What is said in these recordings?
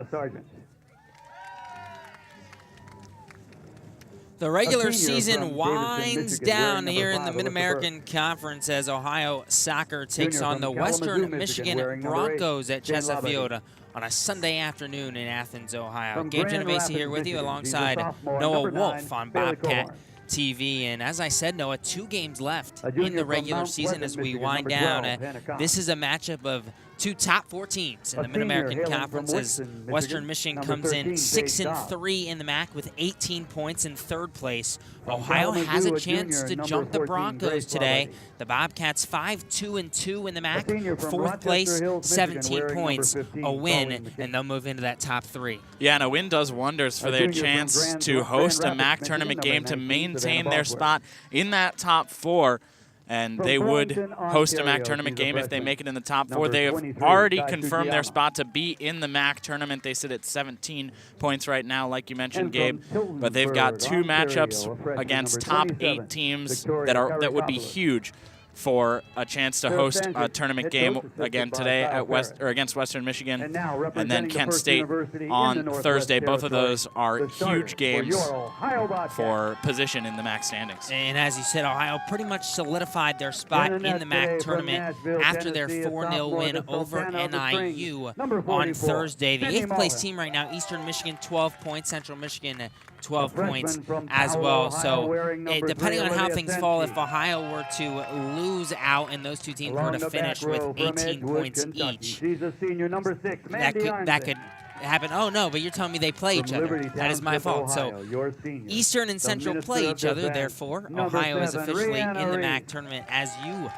Sergeant. The regular season winds down here in the Mid-American Conference as Ohio soccer takes on the Western Michigan Broncos at Chessa Field on a Sunday afternoon in Athens, Ohio. Gabe Genovesi here with you alongside Noah Wolf on Bobcat TV. And as I said, Noah, 2 games left in the regular season as we wind down. This is a matchup of 2 top 4 teams in the Mid-American Conference as Western Michigan comes in 6-3 in the MAC with 18 points in 3rd place. Ohio has a chance to jump the Broncos today. The Bobcats 5-2-2 in the MAC, 4th place, 17 points, a win, and they'll move into that top 3. Yeah, and a win does wonders for their chance to host a MAC tournament game to maintain their spot in that top 4. And they would host a MAC tournament game if they make it in the top 4. They have already confirmed their spot to be in the MAC tournament. They sit at 17 points right now, like you mentioned, Gabe. But they've got 2 matchups against top 8 teams that would be huge for a chance to host a tournament game again today at against Western Michigan, and then Kent State on Thursday. Both of those are huge games for position in the MAC standings. And as you said, Ohio pretty much solidified their spot in the MAC tournament after their 4-0 win over NIU on Thursday. The 8th place team right now, Eastern Michigan 12 points, Central Michigan 12 points as well. So depending on how things fall, if Ohio were to lose out and those 2 teams were to finish with 18 points each, that could happen. Oh, no, but you're telling me they play each other. That is my fault. So Eastern and Central play each other. Therefore, Ohio is officially in the MAC tournament, as you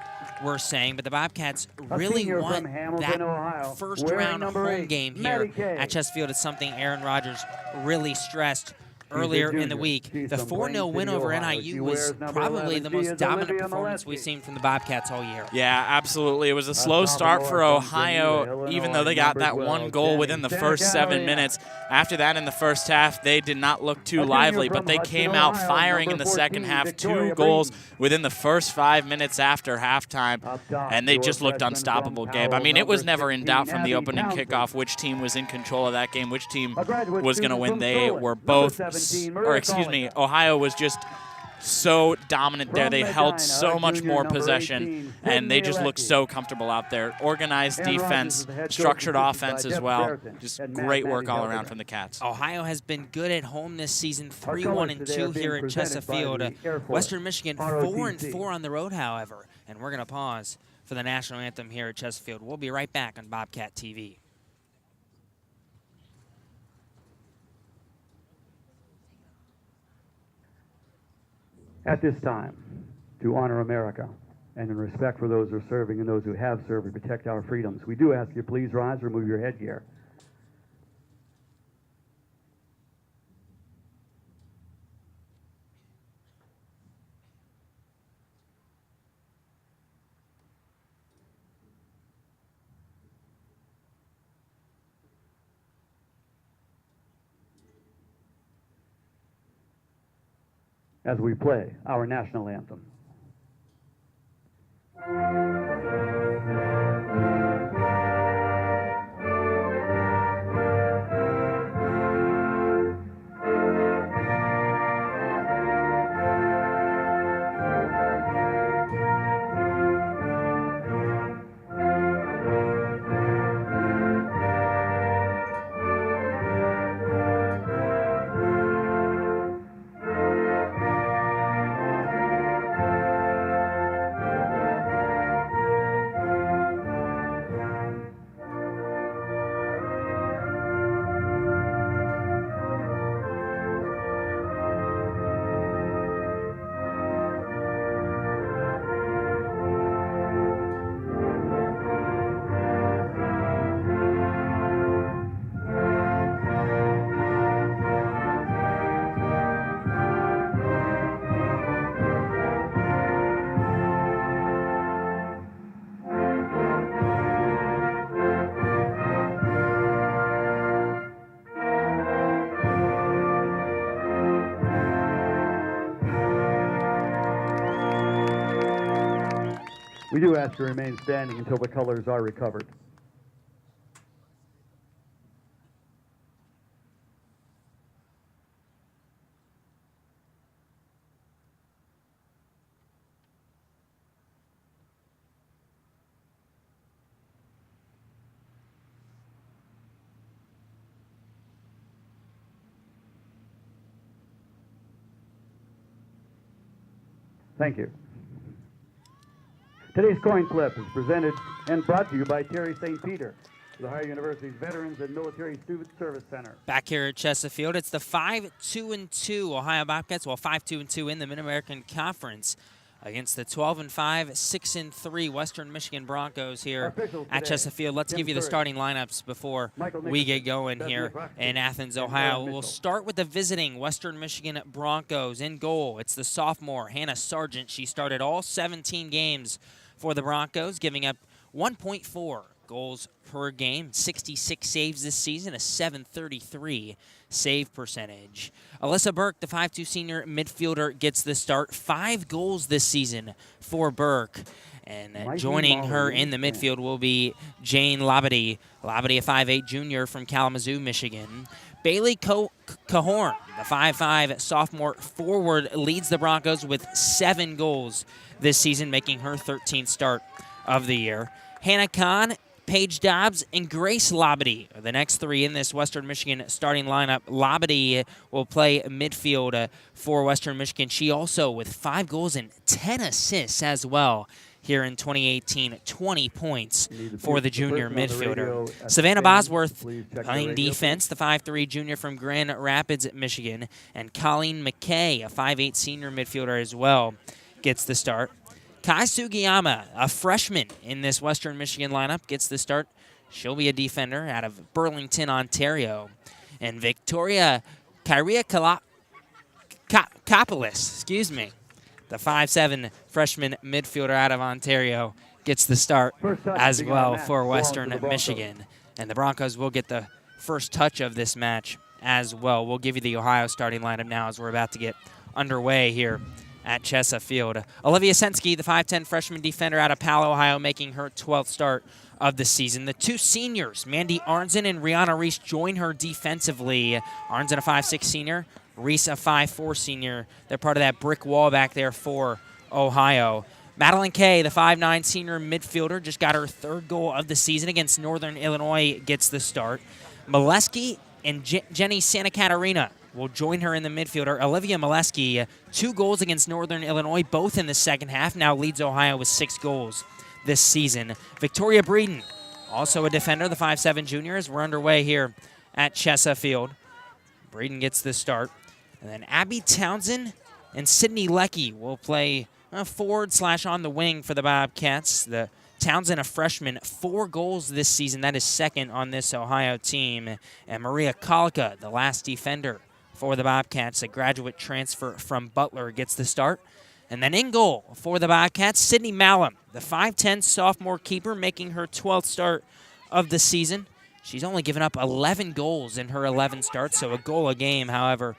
were saying. But the Bobcats really want that first-round home game here at Chessa Field. It's something Aaron Rodgers really stressed earlier in the week. The 4-0 win over NIU was probably the most dominant performance we've seen from the Bobcats all year. Yeah, absolutely. It was a slow start for Ohio, even though they got that 1 goal within the first 7 minutes. After that, in the first half, they did not look too lively, but they came out firing in the second half. 2 goals within the first 5 minutes after halftime, and they just looked unstoppable, Gabe. I mean, it was never in doubt from the opening kickoff which team was in control of that game, which team was going to win. They were both, Ohio was just so dominant there. They held so much more possession, and they just looked so comfortable out there. Organized defense, structured offense as well. Just great work all around from the Cats. Ohio has been good at home this season, 3-1-2 here at Chessa Field. Western Michigan 4-4 on the road, however. And we're going to pause for the national anthem here at Chessa Field. We'll be right back on Bobcat TV. At this time, to honor America and in respect for those who are serving and those who have served and protect our freedoms, we do ask you please rise, remove your headgear. As we play our national anthem. We do ask you to remain standing until the colors are recovered. Thank you. Today's coin flip is presented and brought to you by Terry St. Peter, the Ohio University's Veterans and Military Student Service Center. Back here at Chessa Field, it's the 5-2-2 Ohio Bobcats, well, 5-2-2 in the Mid-American Conference against the 12-5, 6-3 Western Michigan Broncos here at Chessa Field. Let's give you the starting lineups before we get going here in Athens, Ohio. We'll start with the visiting Western Michigan Broncos. In goal, it's the sophomore Hannah Sargent. She started all 17 games for the Broncos, giving up 1.4 goals per game, 66 saves this season, a 733 save percentage. Alyssa Burke, the 5'2 senior midfielder, gets the start. 5 goals this season for Burke. And joining her in the midfield will be Jane Labadie. Labadie, a 5'8 junior from Kalamazoo, Michigan. Bailey Cahorn, the 5'5 sophomore forward, leads the Broncos with 7 goals this season, making her 13th start of the year. Hannah Conn, Paige Dobbs, and Grace Labadie are the next 3 in this Western Michigan starting lineup. Labadie will play midfield for Western Michigan. She also with 5 goals and 10 assists as well here in 2018, 20 points for the junior midfielder. Savannah Bosworth playing defense, the 5'3 junior from Grand Rapids, Michigan. And Colleen McKay, a 5'8 senior midfielder as well, gets the start. Kai Sugiyama, a freshman in this Western Michigan lineup, gets the start. She'll be a defender out of Burlington, Ontario. And Victoria Kyria Kapolis, the 5'7 freshman midfielder out of Ontario, gets the start as well for Western Michigan. And the Broncos will get the first touch of this match as well. We'll give you the Ohio starting lineup now as we're about to get underway here at Chessa Field. Olivia Sensky, the 5'10 freshman defender out of Palo, Ohio, making her 12th start of the season. The 2 seniors, Mandy Arnzen and Rihanna Reese, join her defensively. Arnzen, a 5'6 senior, Reese, a 5'4 senior. They're part of that brick wall back there for Ohio. Madeline Kay, the 5'9 senior midfielder, just got her 3rd goal of the season against Northern Illinois, gets the start. Molesky and Jenny Santa Catarina will join her in the midfielder. Olivia Molesky, 2 goals against Northern Illinois, both in the second half, now leads Ohio with 6 goals this season. Victoria Braden, also a defender, the 5'7 junior, as we're underway here at Chessa Field. Braden gets the start. And then Abby Townsend and Sydney Leckie will play forward / on the wing for the Bobcats. The Townsend, a freshman, 4 goals this season. That is 2nd on this Ohio team. And Maria Kalka, the last defender for the Bobcats, a graduate transfer from Butler, gets the start. And then in goal for the Bobcats, Sydney Malum, the 5'10 sophomore keeper, making her 12th start of the season. She's only given up 11 goals in her 11 starts, so a goal a game. However,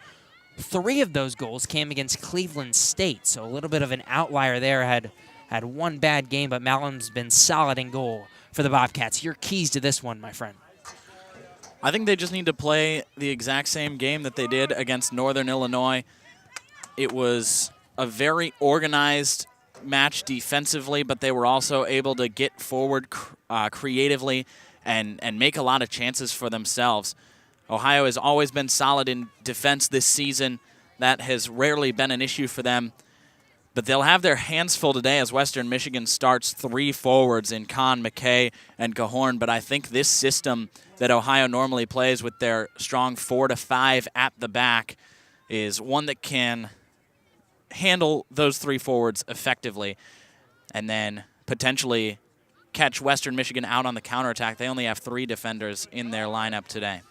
3 of those goals came against Cleveland State, so a little bit of an outlier there. Had 1 bad game, but Malum's been solid in goal for the Bobcats. Your keys to this one, my friend. I think they just need to play the exact same game that they did against Northern Illinois. It was a very organized match defensively, but they were also able to get forward creatively and make a lot of chances for themselves. Ohio has always been solid in defense this season. That has rarely been an issue for them. But they'll have their hands full today as Western Michigan starts 3 forwards in Conn, McKay, and Cahorn. But I think this system that Ohio normally plays with their strong 4 to 5 at the back is one that can handle those 3 forwards effectively and then potentially catch Western Michigan out on the counterattack. They only have 3 defenders in their lineup today.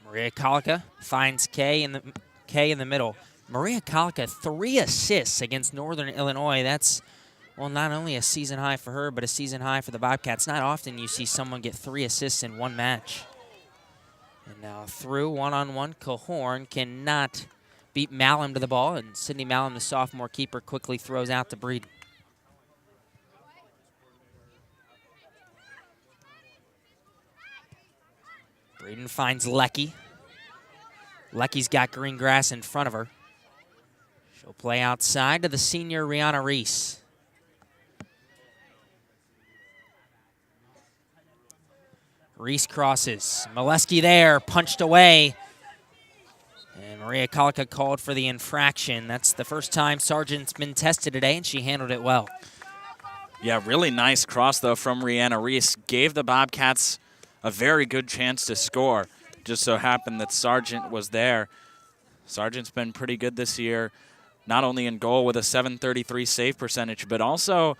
Maria Kalka finds Kay in the middle. Maria Kalka, 3 assists against Northern Illinois. That's, well, not only a season high for her, but a season high for the Bobcats. Not often you see someone get 3 assists in 1 match. And now through one-on-one, Cahorn cannot beat Malum to the ball, and Sydney Malum, the sophomore keeper, quickly throws out to Breeden. Breeden finds Leckie. Leckie's got green grass in front of her. She'll play outside to the senior Rihanna Reese. Reese crosses. Molesky there, punched away. And Maria Kaka called for the infraction. That's the first time Sargent's been tested today, and she handled it well. Yeah, really nice cross, though, from Rihanna Reese. Gave the Bobcats a very good chance to score. Just so happened that Sargent was there. Sargent's been pretty good this year, not only in goal with a .733 save percentage, but also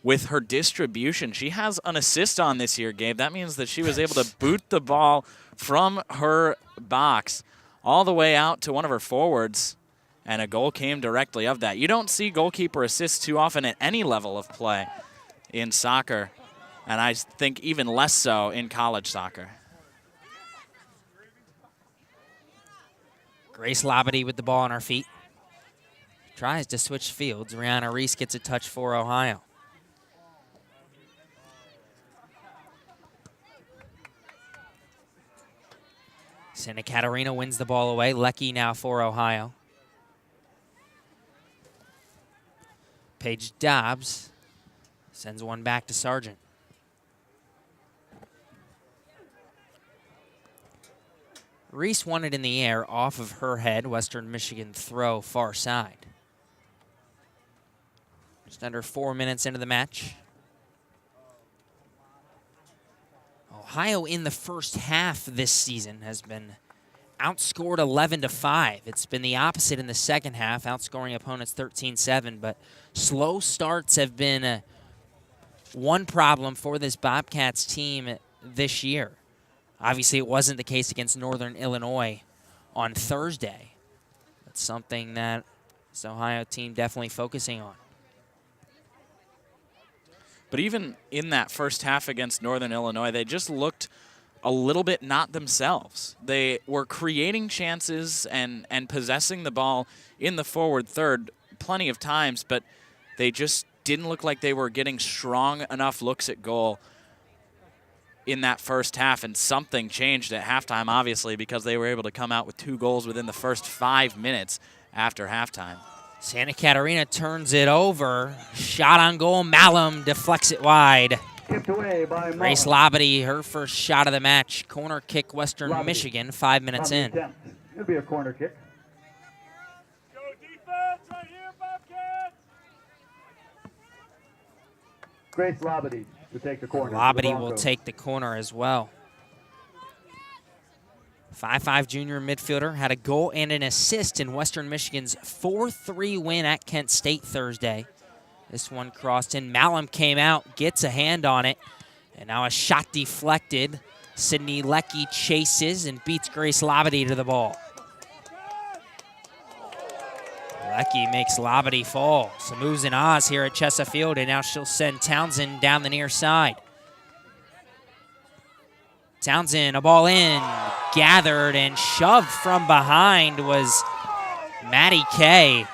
with her distribution. She has an assist on this year, Gabe. That means that she was able to boot the ball from her box all the way out to one of her forwards, and a goal came directly of that. You don't see goalkeeper assists too often at any level of play in soccer, and I think even less so in college soccer. Grace Labadie with the ball on her feet. Tries to switch fields. Rihanna Reese gets a touch for Ohio. Santa Katarina wins the ball away. Lecky now for Ohio. Paige Dobbs sends one back to Sargent. Reese won it in the air off of her head. Western Michigan throw far side. Just under 4 minutes into the match. Ohio in the first half this season has been outscored 11-5. It's been the opposite in the second half, outscoring opponents 13-7, but slow starts have been one problem for this Bobcats team this year. Obviously, it wasn't the case against Northern Illinois on Thursday. That's something that this Ohio team definitely focusing on. But even in that first half against Northern Illinois, they just looked a little bit not themselves. They were creating chances and possessing the ball in the forward third plenty of times, but they just didn't look like they were getting strong enough looks at goal in that first half, and something changed at halftime, obviously, because they were able to come out with 2 goals within the first 5 minutes after halftime. Santa Katarina turns it over. Shot on goal. Malum deflects it wide. Tipped away by Grace Labadie, her first shot of the match. Corner kick, Western Michigan, 5 minutes in. It'll be a corner kick. Go defense right here, Bobcats! Grace Labadie to take the corner. Labadie will take the corner as well. 5'5" junior midfielder had a goal and an assist in Western Michigan's 4-3 win at Kent State Thursday. This one crossed in. Malum came out, gets a hand on it, and now a shot deflected. Sydney Lecky chases and beats Grace Labadie to the ball. Lecky makes Labadie fall. Some moves and ahs here at Chessa Field, and now she'll send Townsend down the near side. Townsend, a ball in, gathered and shoved from behind was Maddie Kay.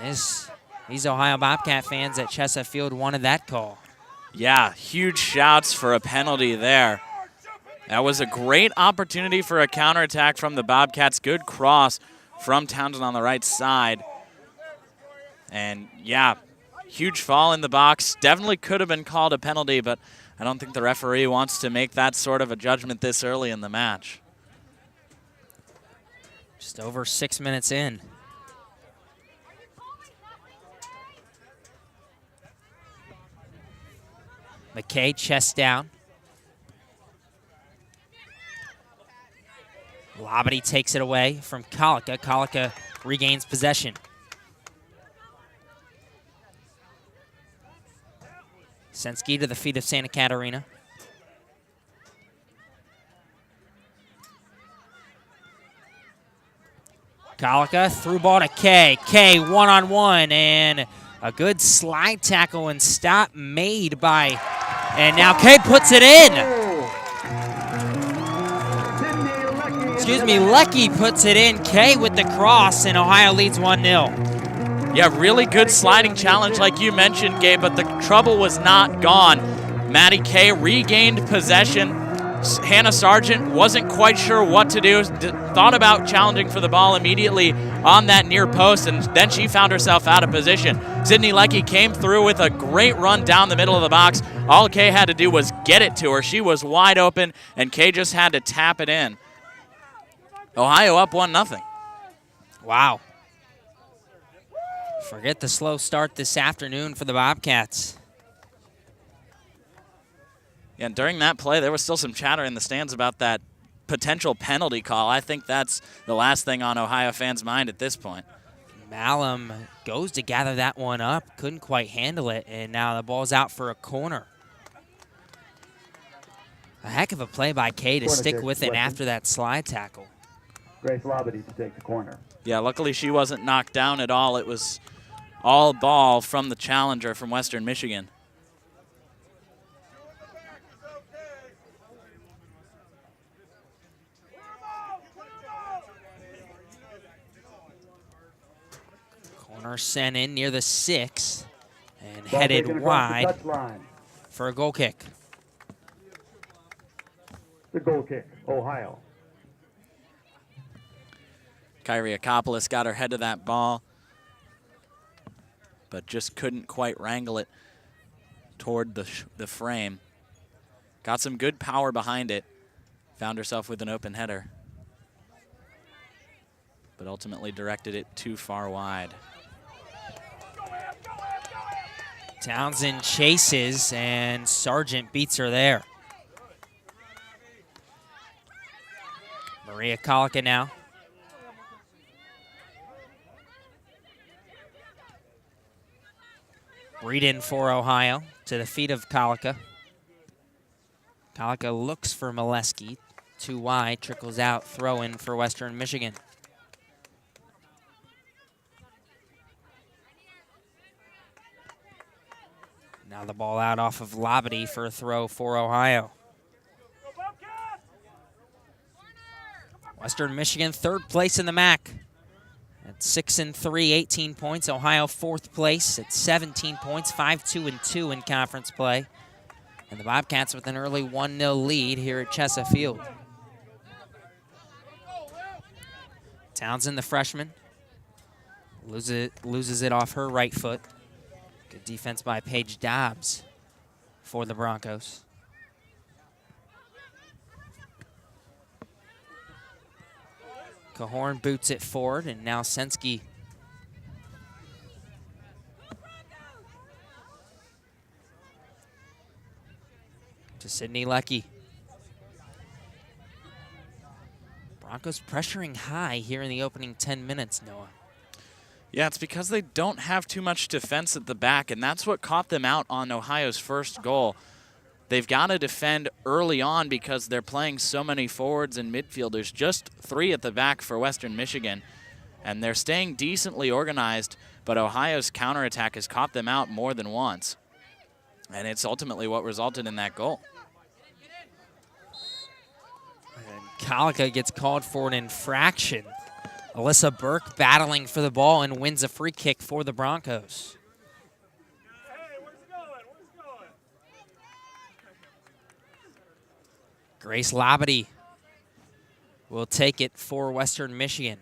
And these Ohio Bobcat fans at Chessa Field wanted that call. Yeah, huge shouts for a penalty there. That was a great opportunity for a counterattack from the Bobcats. Good cross from Townsend on the right side. And yeah, huge fall in the box. Definitely could have been called a penalty, but I don't think the referee wants to make that sort of a judgment this early in the match. Just over 6 minutes in. McKay chest down. Labadie takes it away from Kaka. Kaka regains possession. Sensky to the feet of Santa Katarina. Kaka through ball to Kay. Kay one-on-one, and a good slide tackle and stop made by, and now Kay puts it in. Excuse me, Lecky puts it in. Kay with the cross, and Ohio leads 1-0. Yeah, really good sliding challenge like you mentioned, Gabe, but the trouble was not gone. Maddie Kay regained possession. Hannah Sargent wasn't quite sure what to do, thought about challenging for the ball immediately on that near post, and then she found herself out of position. Sydney Lecky came through with a great run down the middle of the box. All Kay had to do was get it to her. She was wide open, and Kay just had to tap it in. Ohio up 1-0. Wow. Forget the slow start this afternoon for the Bobcats. Yeah, and during that play, there was still some chatter in the stands about that potential penalty call. I think that's the last thing on Ohio fans' mind at this point. Malum goes to gather that one up, couldn't quite handle it, and now the ball's out for a corner. A heck of a play by Kay to stick with it after that slide tackle. Grace Labadie to take the corner. Yeah, luckily she wasn't knocked down at all. It was all ball from the challenger from Western Michigan. Corner sent in near the 6 and headed wide for a goal kick. The goal kick, Ohio. Kyriakopoulos got her head to that ball, but just couldn't quite wrangle it toward the frame. Got some good power behind it. Found herself with an open header, but ultimately directed it too far wide. Townsend chases, and Sargent beats her there. Maria Kaka now. Braden for Ohio to the feet of Kaka. Kaka looks for Molesky. Too wide, trickles out, throw in for Western Michigan. Now the ball out off of Labadie for a throw for Ohio. Western Michigan, 3rd place in the MAC at 6-3, 18 points. Ohio, 4th place at 17 points, 5-2-2 in conference play. And the Bobcats with an early 1-0 lead here at Chessa Field. Townsend, the freshman, loses it off her right foot. Good defense by Paige Dobbs for the Broncos. Cahorn boots it forward, and now Sensky to Sydney Leckie. Broncos pressuring high here in the opening 10 minutes, Noah. Yeah, it's because they don't have too much defense at the back, and that's what caught them out on Ohio's first goal. They've got to defend early on because they're playing so many forwards and midfielders, just 3 at the back for Western Michigan. And they're staying decently organized, but Ohio's counterattack has caught them out more than once. And it's ultimately what resulted in that goal. And Kaka gets called for an infraction. Alyssa Burke battling for the ball and wins a free kick for the Broncos. Grace Labadie will take it for Western Michigan.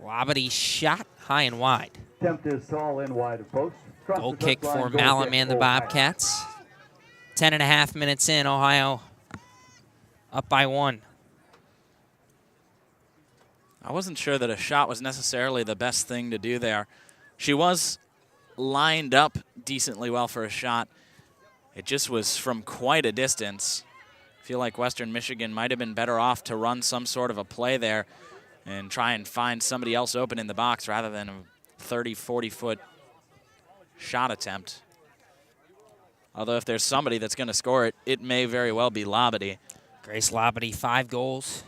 Labadie shot high and wide. Attempt is tall and wide of post. Goal kick for Malum and the Bobcats. 10.5 minutes in, Ohio up by 1. I wasn't sure that a shot was necessarily the best thing to do there. She was lined up decently well for a shot. It just was from quite a distance. I feel like Western Michigan might have been better off to run some sort of a play there and try and find somebody else open in the box rather than a 30, 40-foot shot attempt. Although if there's somebody that's going to score it, it may very well be Labadie. Grace Labadie, 5 goals.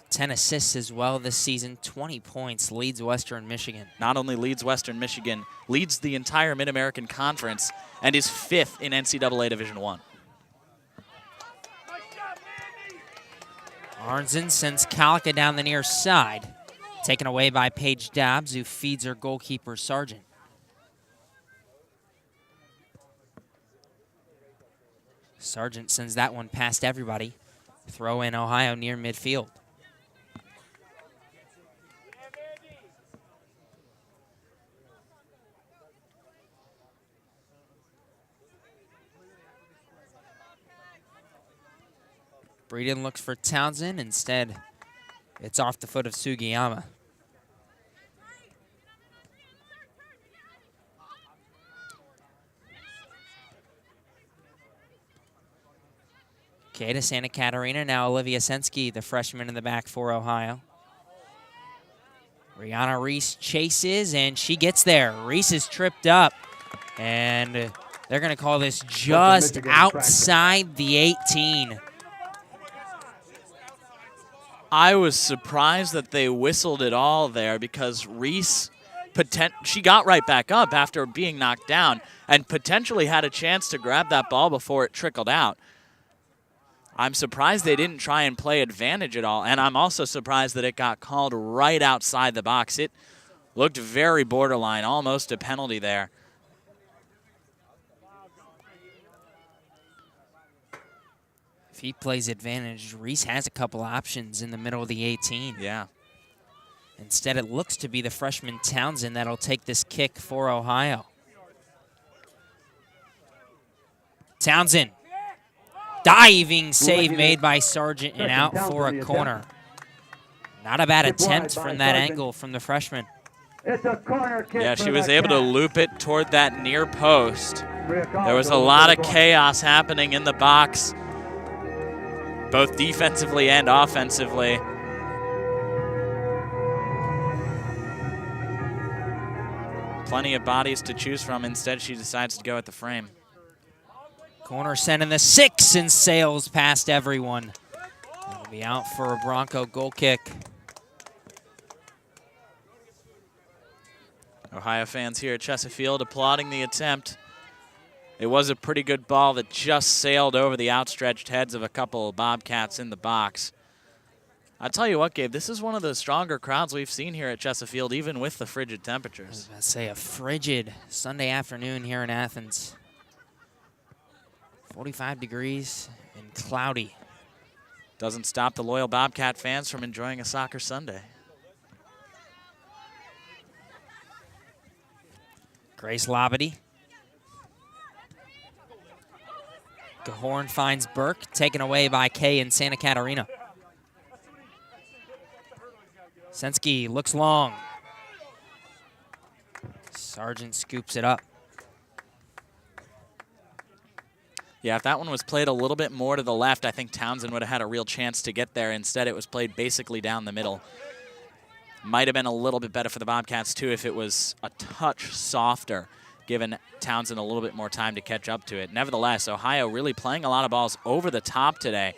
10 assists as well this season, 20 points, leads Western Michigan. Not only leads Western Michigan, leads the entire Mid-American Conference and is 5th in NCAA Division I. Arnzen sends Kaka down the near side, taken away by Paige Dobbs, who feeds her goalkeeper, Sargent. Sargent sends that one past everybody. Throw in Ohio near midfield. Braden looks for Townsend. Instead, it's off the foot of Sugiyama. Okay, to Santa Katarina. Now Olivia Sensky, the freshman in the back for Ohio. Rihanna Reese chases, and she gets there. Reese is tripped up, and they're going to call this just outside the 18. I was surprised that they whistled it all there because Reese, she got right back up after being knocked down and potentially had a chance to grab that ball before it trickled out. I'm surprised they didn't try and play advantage at all, and I'm also surprised that it got called right outside the box. It looked very borderline, almost a penalty there. If he plays advantage, Reese has a couple options in the middle of the 18. Yeah. Instead, it looks to be the freshman Townsend that'll take this kick for Ohio. Townsend. Diving save made by Sargent and out for a corner. Not a bad attempt from that angle from the freshman. It's a corner kick. Yeah, she was able to loop it toward that near post. There was a lot of chaos happening in the box, both defensively and offensively. Plenty of bodies to choose from. Instead, she decides to go at the frame. Corner sending the 6 and sails past everyone. It'll be out for a Bronco goal kick. Ohio fans here at Chessa Field applauding the attempt. It was a pretty good ball that just sailed over the outstretched heads of a couple of Bobcats in the box. I'll tell you what, Gabe, this is one of the stronger crowds we've seen here at Chessa Field, even with the frigid temperatures. I was about to say a frigid Sunday afternoon here in Athens. 45 degrees and cloudy. Doesn't stop the loyal Bobcat fans from enjoying a soccer Sunday. Grace Labadie. Gahorn finds Burke, taken away by Kay in Santa Katarina. Sensky looks long. Sargent scoops it up. Yeah, if that one was played a little bit more to the left, I think Townsend would have had a real chance to get there. Instead, it was played basically down the middle. Might have been a little bit better for the Bobcats, too, if it was a touch softer, giving Townsend a little bit more time to catch up to it. Nevertheless, Ohio really playing a lot of balls over the top today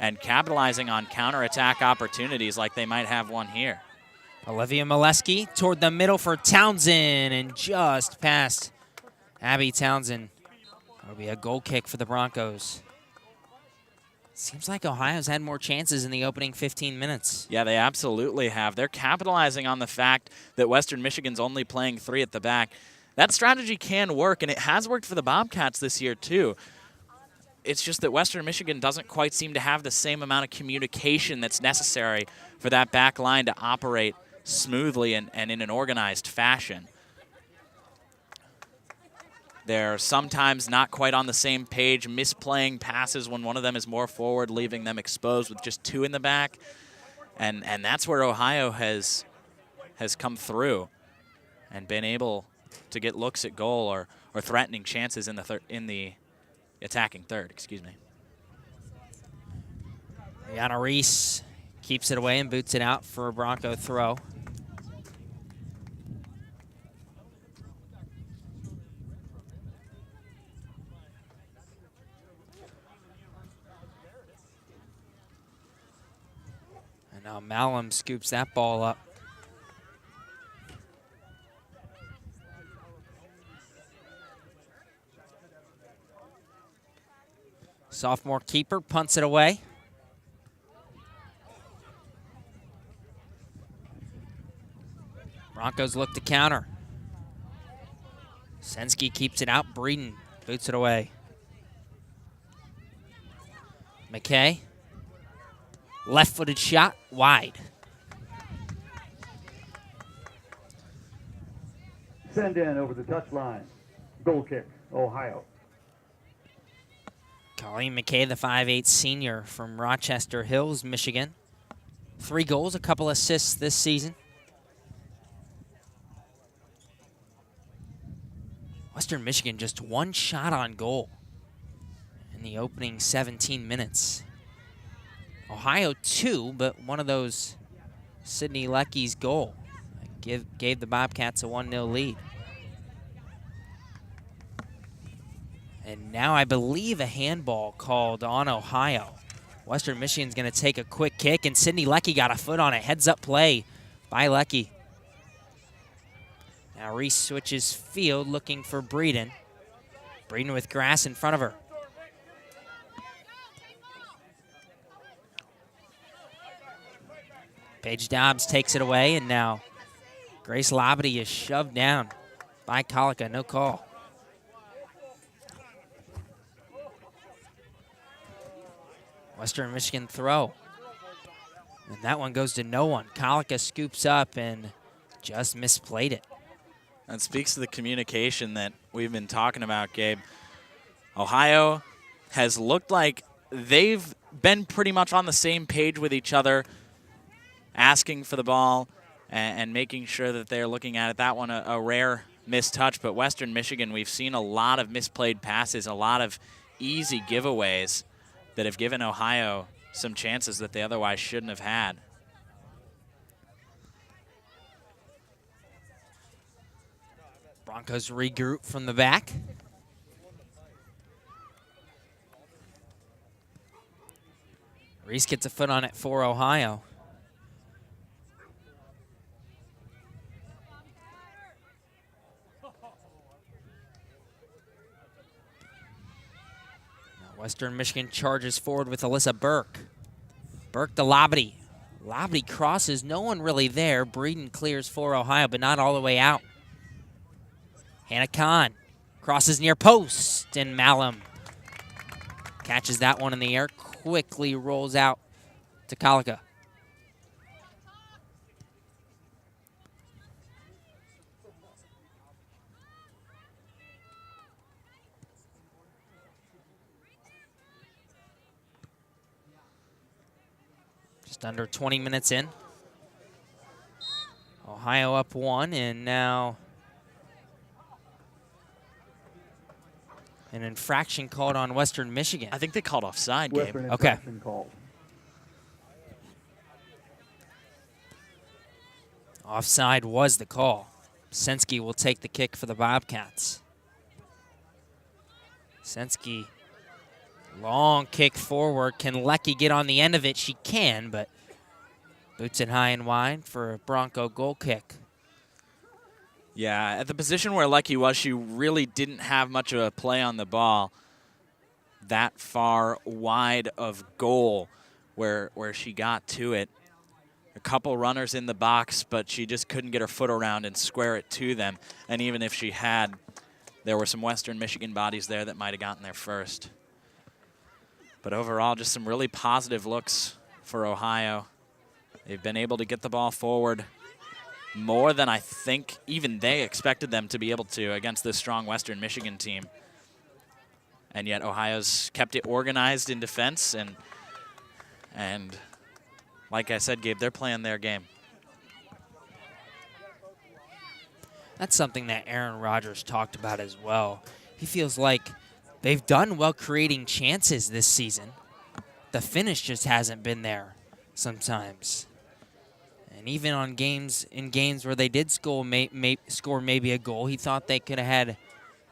and capitalizing on counterattack opportunities like they might have one here. Olivia Molesky toward the middle for Townsend and just past Abby Townsend. That'll be a goal kick for the Broncos. Seems like Ohio's had more chances in the opening 15 minutes. Yeah, they absolutely have. They're capitalizing on the fact that Western Michigan's only playing 3 at the back. That strategy can work, and it has worked for the Bobcats this year, too. It's just that Western Michigan doesn't quite seem to have the same amount of communication that's necessary for that back line to operate smoothly and in an organized fashion. They're sometimes not quite on the same page, misplaying passes when one of them is more forward, leaving them exposed with just 2 in the back. And that's where Ohio has come through and been able to get looks at goal or threatening chances in the attacking third, excuse me. Rihanna Reese keeps it away and boots it out for a Bronco throw. And now Malum scoops that ball up. Sophomore keeper punts it away. Broncos look to counter. Sensky keeps it out. Braden boots it away. McKay. Left-footed shot, wide. Send in over the touchline. Goal kick, Ohio. Colleen McKay, the 5'8" senior from Rochester Hills, Michigan. 3 goals, a couple assists this season. Western Michigan just 1 shot on goal in the opening 17 minutes. Ohio 2, but one of those Sydney Lecky's goal gave the Bobcats a 1-0 lead. And now I believe a handball called on Ohio. Western Michigan's going to take a quick kick, and Sydney Lecky got a foot on it. Heads-up play by Lecky. Now Reese switches field, looking for Braden. Braden with grass in front of her. Paige Dobbs takes it away, and now Grace Labadie is shoved down by Kaka. No call. Western Michigan throw. And that one goes to no one. Kaka scoops up and just misplayed it. That speaks to the communication that we've been talking about, Gabe. Ohio has looked like they've been pretty much on the same page with each other, asking for the ball and making sure that they're looking at it. That one, a rare missed touch, but Western Michigan, we've seen a lot of misplayed passes, a lot of easy giveaways that have given Ohio some chances that they otherwise shouldn't have had. Broncos regroup from the back. Reese gets a foot on it for Ohio. Now Western Michigan charges forward with Alyssa Burke. Burke to Labadie. Labadie crosses, no one really there. Braden clears for Ohio, but not all the way out. Hannah Conn crosses near post, and Malum catches that one in the air, quickly rolls out to Kaka. Just under 20 minutes in. Ohio up 1, and now an infraction called on Western Michigan. I think they called offside, Gabe. Okay. Call. Offside was the call. Sensky will take the kick for the Bobcats. Sensky, long kick forward. Can Lecky get on the end of it? She can, but boots it high and wide for a Bronco goal kick. Yeah, at the position where Lecky was, she really didn't have much of a play on the ball that far wide of goal where she got to it. A couple runners in the box, but she just couldn't get her foot around and square it to them. And even if she had, there were some Western Michigan bodies there that might have gotten there first. But overall, just some really positive looks for Ohio. They've been able to get the ball forward more than I think even they expected them to be able to against this strong Western Michigan team. And yet Ohio's kept it organized in defense, and like I said, Gabe, they're playing their game. That's something that Aaron Rodgers talked about as well. He feels like they've done well creating chances this season. The finish just hasn't been there sometimes. And even on games where they did score maybe a goal, he thought they could have had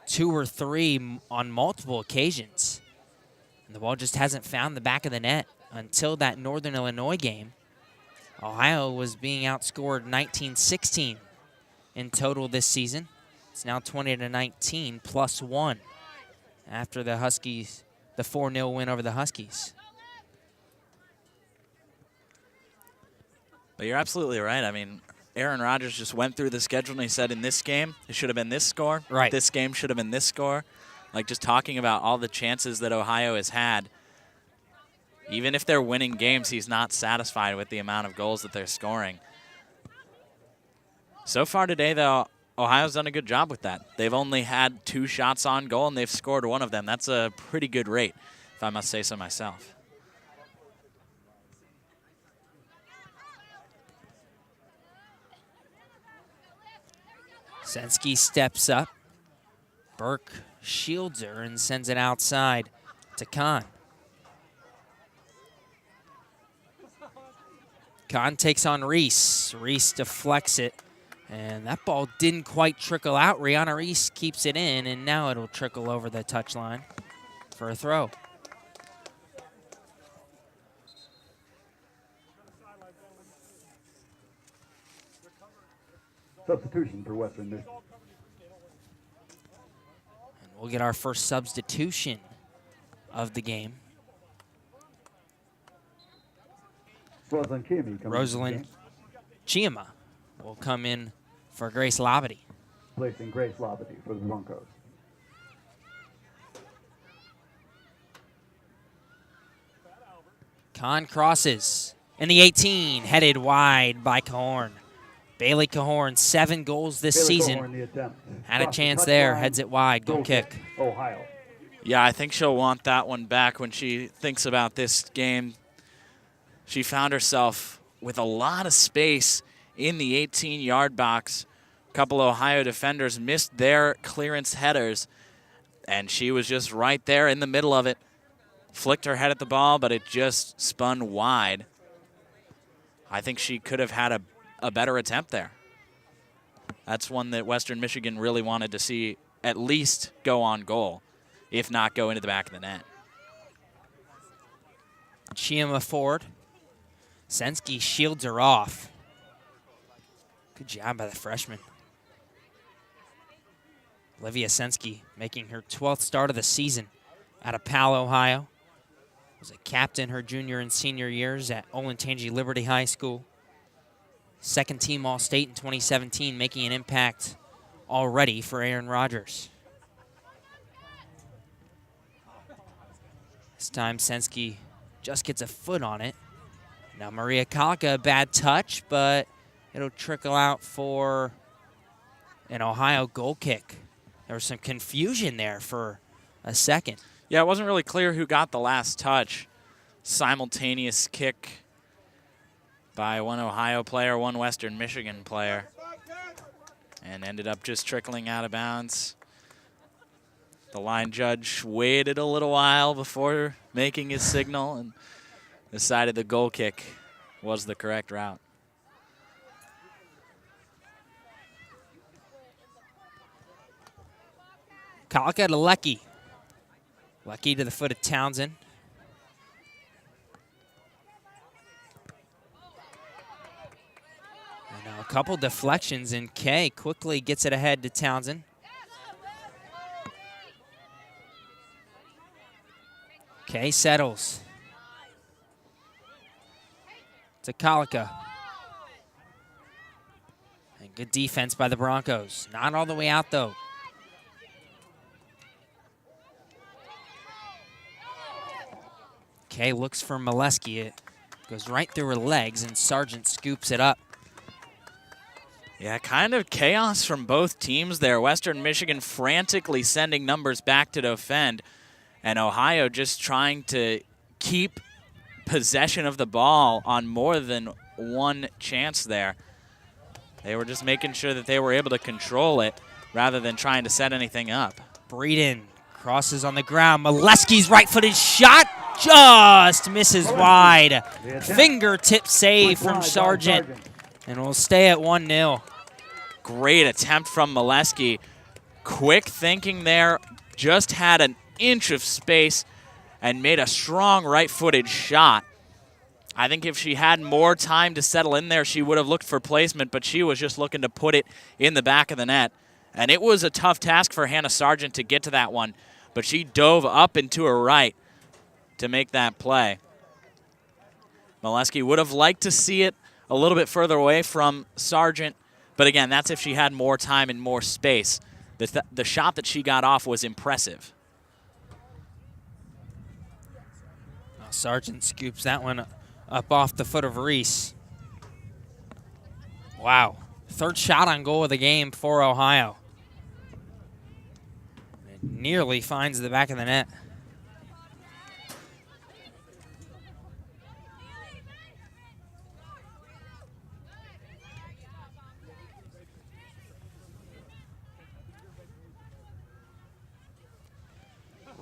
2 or 3 on multiple occasions. And the ball just hasn't found the back of the net until that Northern Illinois game. Ohio was being outscored 19-16 in total this season. It's now 20-19 plus 1 after the Huskies, the 4-0 win over the Huskies. But you're absolutely right. I mean, Aaron Rodgers just went through the schedule and he said in this game, it should have been this score. Right. This game should have been this score. Like just talking about all the chances that Ohio has had. Even if they're winning games, he's not satisfied with the amount of goals that they're scoring. So far today, though, Ohio's done a good job with that. They've only had 2 shots on goal, and they've scored 1 of them. That's a pretty good rate. if I must say so myself. Sensky steps up. Burke shields her and sends it outside to Conn. Conn takes on Reese. Reese deflects it, and that ball didn't quite trickle out. Rihanna Reese keeps it in, and now it'll trickle over the touchline for a throw. Substitution for Western Michigan. And we'll get our first substitution of the game. Rosalind Geumja will come in for Grace Labadie. Placing Grace Labadie for the Broncos. Conn crosses in the 18, headed wide by Cahorn. Bailey Cahorn, 7 goals this season. Had a chance there, heads it wide, goal kick. Ohio. Yeah, I think she'll want that one back when she thinks about this game. She found herself with a lot of space in the 18-yard box. A couple Ohio defenders missed their clearance headers, and she was just right there in the middle of it. Flicked her head at the ball, but it just spun wide. I think she could have had a better attempt there. That's one that Western Michigan really wanted to see at least go on goal, if not go into the back of the net. Geumja forward. Sensky shields her off. Good job by the freshman. Olivia Sensky making her 12th start of the season out of Powell, Ohio. Was a captain her junior and senior years at Olentangy Liberty High School. Second team All-State in 2017, making an impact already for Aaron Rodgers. This time Sensky just gets a foot on it. Now Maria Kaka, bad touch, but it'll trickle out for an Ohio goal kick. There was some confusion there for a second. Yeah, it wasn't really clear who got the last touch. Simultaneous kick by one Ohio player, one Western Michigan player, and ended up just trickling out of bounds. The line judge waited a little while before making his signal and decided the goal kick was the correct route. Kaka to Lecky. Lecky to the foot of Townsend. And now a couple deflections, and Kay quickly gets it ahead to Townsend. Kay settles. To Kaka. And good defense by the Broncos. Not all the way out, though. Kay looks for Molesky. It goes right through her legs, and Sargent scoops it up. Yeah, kind of chaos from both teams there. Western Michigan frantically sending numbers back to defend, and Ohio just trying to keep possession of the ball on more than one chance there. They were just making sure that they were able to control it rather than trying to set anything up. Braden crosses on the ground. Molesky's right-footed shot just misses wide. Fingertip save from Sargent, and we'll stay at 1-0. Great attempt from Molesky. Quick thinking there, just had an inch of space and made a strong right-footed shot. I think if she had more time to settle in there, she would have looked for placement, but she was just looking to put it in the back of the net. And it was a tough task for Hannah Sargent to get to that one, but she dove up and to her right to make that play. Molesky would have liked to see it a little bit further away from Sargent, but again, that's if she had more time and more space. The shot that she got off was impressive. Sargent scoops that one up off the foot of Reese. Wow. Third shot on goal of the game for Ohio. It nearly finds the back of the net.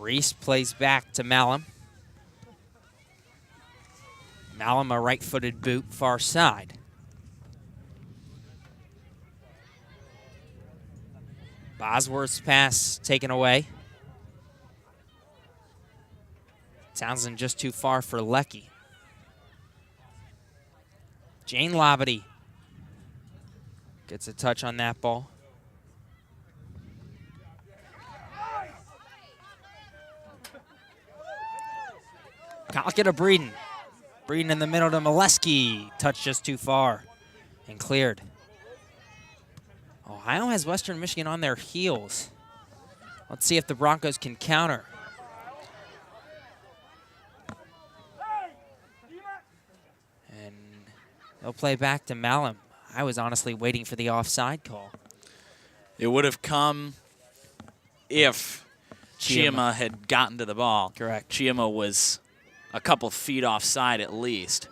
Reese plays back to Malum. Malum, a right-footed boot, far side. Bosworth's pass taken away. Townsend just too far for Lecky. Jane Labadie gets a touch on that ball. Kaka to Braden. Braden in the middle to Molesky. Touch just too far and cleared. Ohio has Western Michigan on their heels. Let's see if the Broncos can counter. And they'll play back to Malum. I was honestly waiting for the offside call. It would have come if Geumja had gotten to the ball. Correct. Geumja was a couple feet offside at least.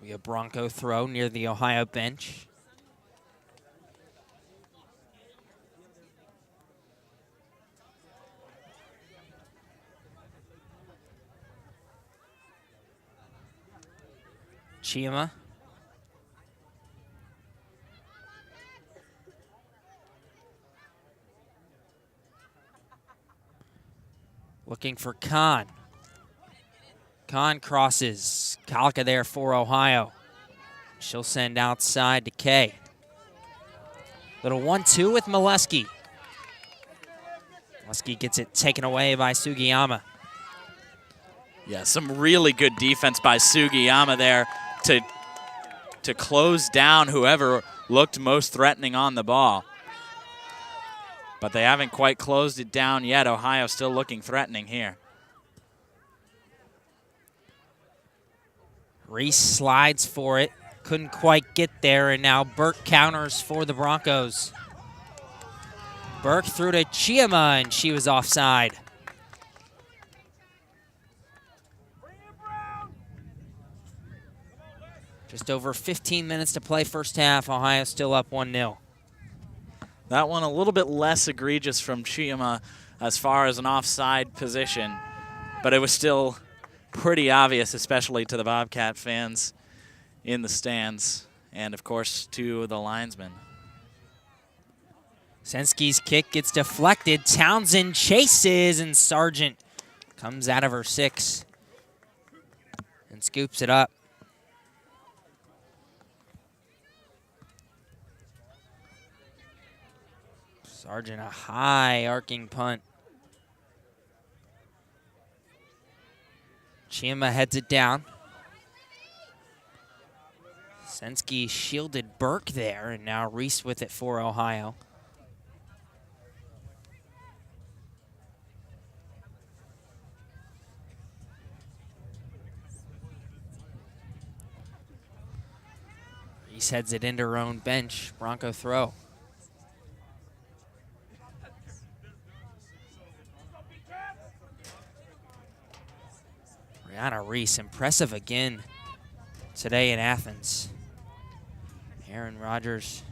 We have Bronco throw near the Ohio bench. Geumja. Looking for Conn. Conn crosses. Kaka there for Ohio. She'll send outside to Kay. Little 1-2 with Molesky. Molesky gets it taken away by Sugiyama. Yeah, some really good defense by Sugiyama there to close down whoever looked most threatening on the ball. But they haven't quite closed it down yet. Ohio still looking threatening here. Reese slides for it. Couldn't quite get there, and now Burke counters for the Broncos. Burke threw to Geumja, and she was offside. Just over 15 minutes to play first half. Ohio still up 1-0. That one a little bit less egregious from Geumja as far as an offside position, but it was still pretty obvious, especially to the Bobcat fans in the stands and, of course, to the linesmen. Sensky's kick gets deflected. Townsend chases, and Sargent comes out of her 6 and scoops it up. Sargent, a high arcing punt. Geumja heads it down. Sensky shielded Burke there, and now Reese with it for Ohio. Reese heads it into her own bench. Bronco throw. Brianna Reese, impressive again today in Athens. Aaron Rodgers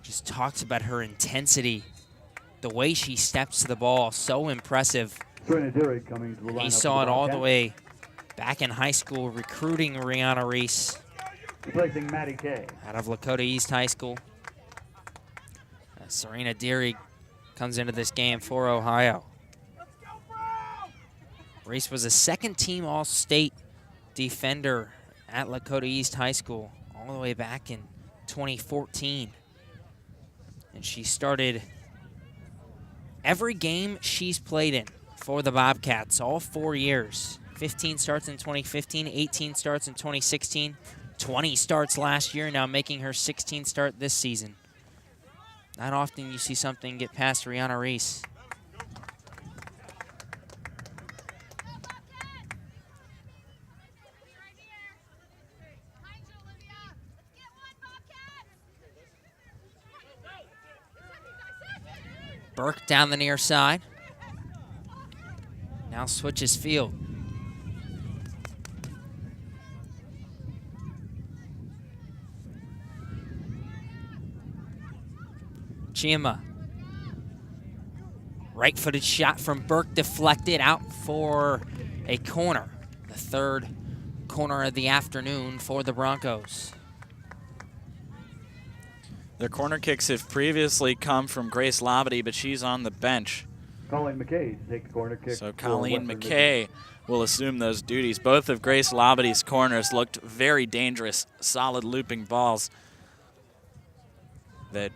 just talks about her intensity, the way she steps to the ball, so impressive. He saw it all the way back in high school, recruiting Brianna Reese Replacing Maddie Kay. out of Lakota East High School. Serena Deary comes into this game for Ohio. Reese was a second-team All-State defender at Lakota East High School all the way back in 2014. And she started every game she's played in for the Bobcats all 4 years. 15 starts in 2015, 18 starts in 2016, 20 starts last year, now making her 16th start this season. Not often you see something get past Brianna Reese. Burke down the near side. Now switches field. Geumja. Right-footed shot from Burke, deflected out for a corner. The third corner of the afternoon for the Broncos. Their corner kicks have previously come from Grace Labadie, but she's on the bench. Colleen McKay to take the corner kick. So Colleen McKay will assume those duties. Both of Grace Labadie's corners looked very dangerous, solid looping balls that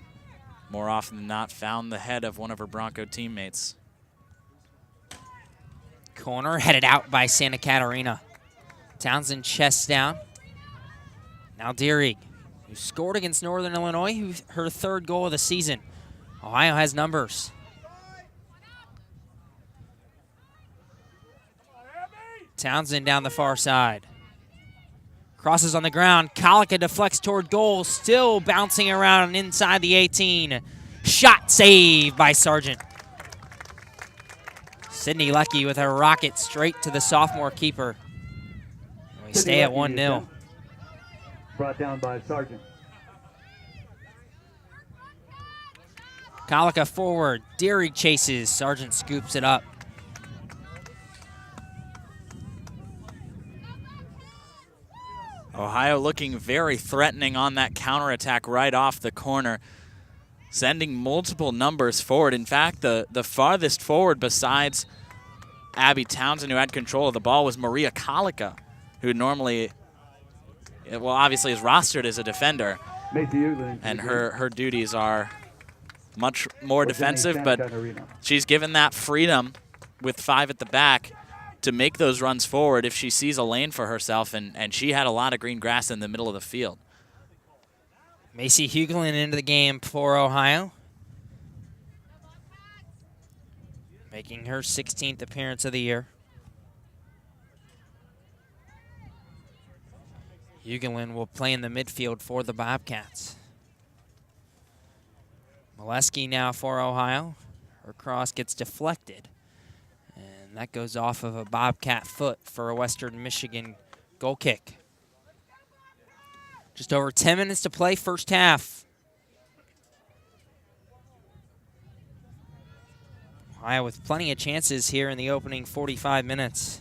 more often than not found the head of one of her Bronco teammates. Corner headed out by Santa Katarina. Townsend chest down. Now Dreg, who scored against Northern Illinois, her third goal of the season. Ohio has numbers. Townsend down the far side. Crosses on the ground. Kaka deflects toward goal, still bouncing around inside the 18. Shot saved by Sargent. Sydney Leckie with a rocket straight to the sophomore keeper. We stay at 1-0. Brought down by Sargent. Kaka forward. Dreg chases. Sargent scoops it up. Ohio looking very threatening on that counterattack right off the corner, sending multiple numbers forward. In fact, the farthest forward besides Abby Townsend, who had control of the ball, was Maria Kaka, who normally, well, obviously is rostered as a defender. And her duties are much more defensive, but she's given that freedom with 5 at the back to make those runs forward if she sees a lane for herself, and she had a lot of green grass in the middle of the field. Macy Hugelin into the game for Ohio, making her 16th appearance of the year. Hugelin will play in the midfield for the Bobcats. Molesky now for Ohio. Her cross gets deflected. And that goes off of a Bobcat foot for a Western Michigan goal kick. Just over 10 minutes to play, first half. Ohio with plenty of chances here in the opening 45 minutes.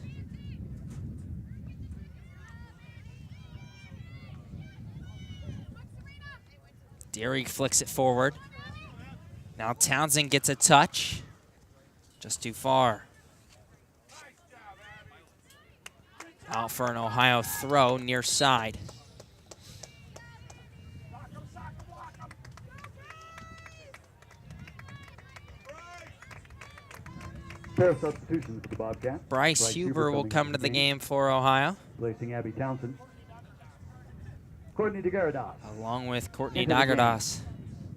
Dreg flicks it forward. Now Townsend gets a touch. Just too far. Out for an Ohio throw near side. Pair of substitutions for the Bobcats. Bryce Huber will come to the game for Ohio. Placing Abby Townsend. Courtney DeGaradas. Along with Courtney DeGaradas.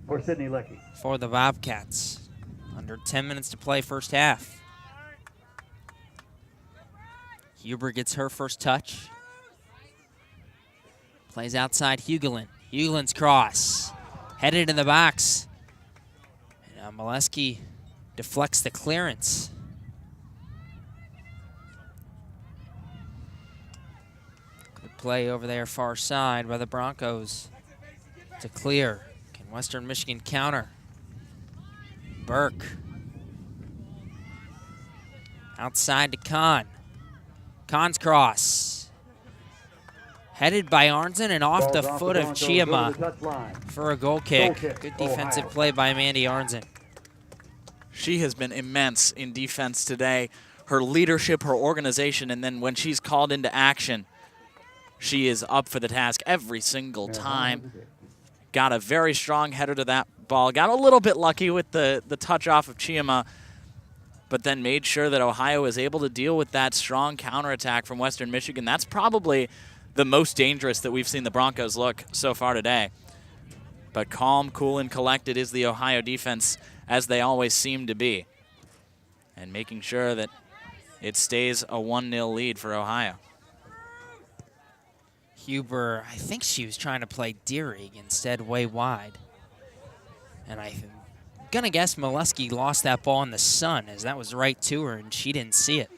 For Sydney Leckie. For the Bobcats. Under 10 minutes to play first half. Huber gets her first touch. Plays outside Hugelin. Hugelin's cross. Headed in the box. And Molesky deflects the clearance. Good play over there far side by the Broncos to clear. Can Western Michigan counter? Burke. Outside to Conn. Conn's cross. Headed by Arnzen and off the foot of Geumja for a goal kick. Good defensive play by Mandy Arnzen. She has been immense in defense today. Her leadership, her organization, and then when she's called into action, she is up for the task every single time. Got a very strong header to that ball. Got a little bit lucky with the touch off of Geumja, but then made sure that Ohio was able to deal with that strong counterattack from Western Michigan. That's probably the most dangerous that we've seen the Broncos look so far today. But calm, cool, and collected is the Ohio defense, as they always seem to be. And making sure that it stays a 1-0 lead for Ohio. Huber, I think she was trying to play Dreg instead way wide. And I'm going to guess Molesky lost that ball in the sun, as that was right to her and she didn't see it.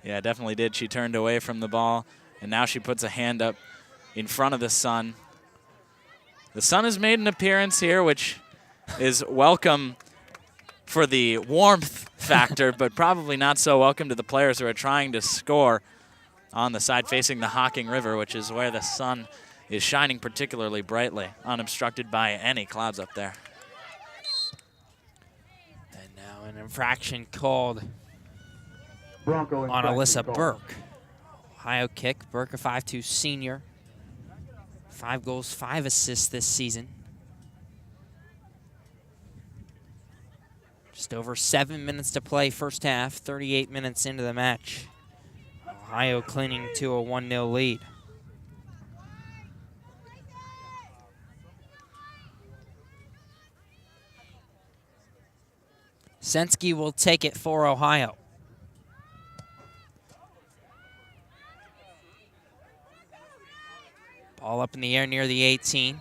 Yeah, definitely did. She turned away from the ball, and now she puts a hand up in front of the sun. The sun has made an appearance here, which is welcome for the warmth factor, but probably not so welcome to the players who are trying to score on the side facing the Hocking River, which is where the sun is shining particularly brightly, unobstructed by any clouds up there. And now an infraction called Bronco on Alyssa call. Burke. Ohio kick, Burke a 5'2" senior. 5 goals, 5 assists this season. Just over 7 minutes to play first half, 38 minutes into the match. Ohio clinging to a 1-0 lead. Sensky will take it for Ohio. Ball up in the air near the 18.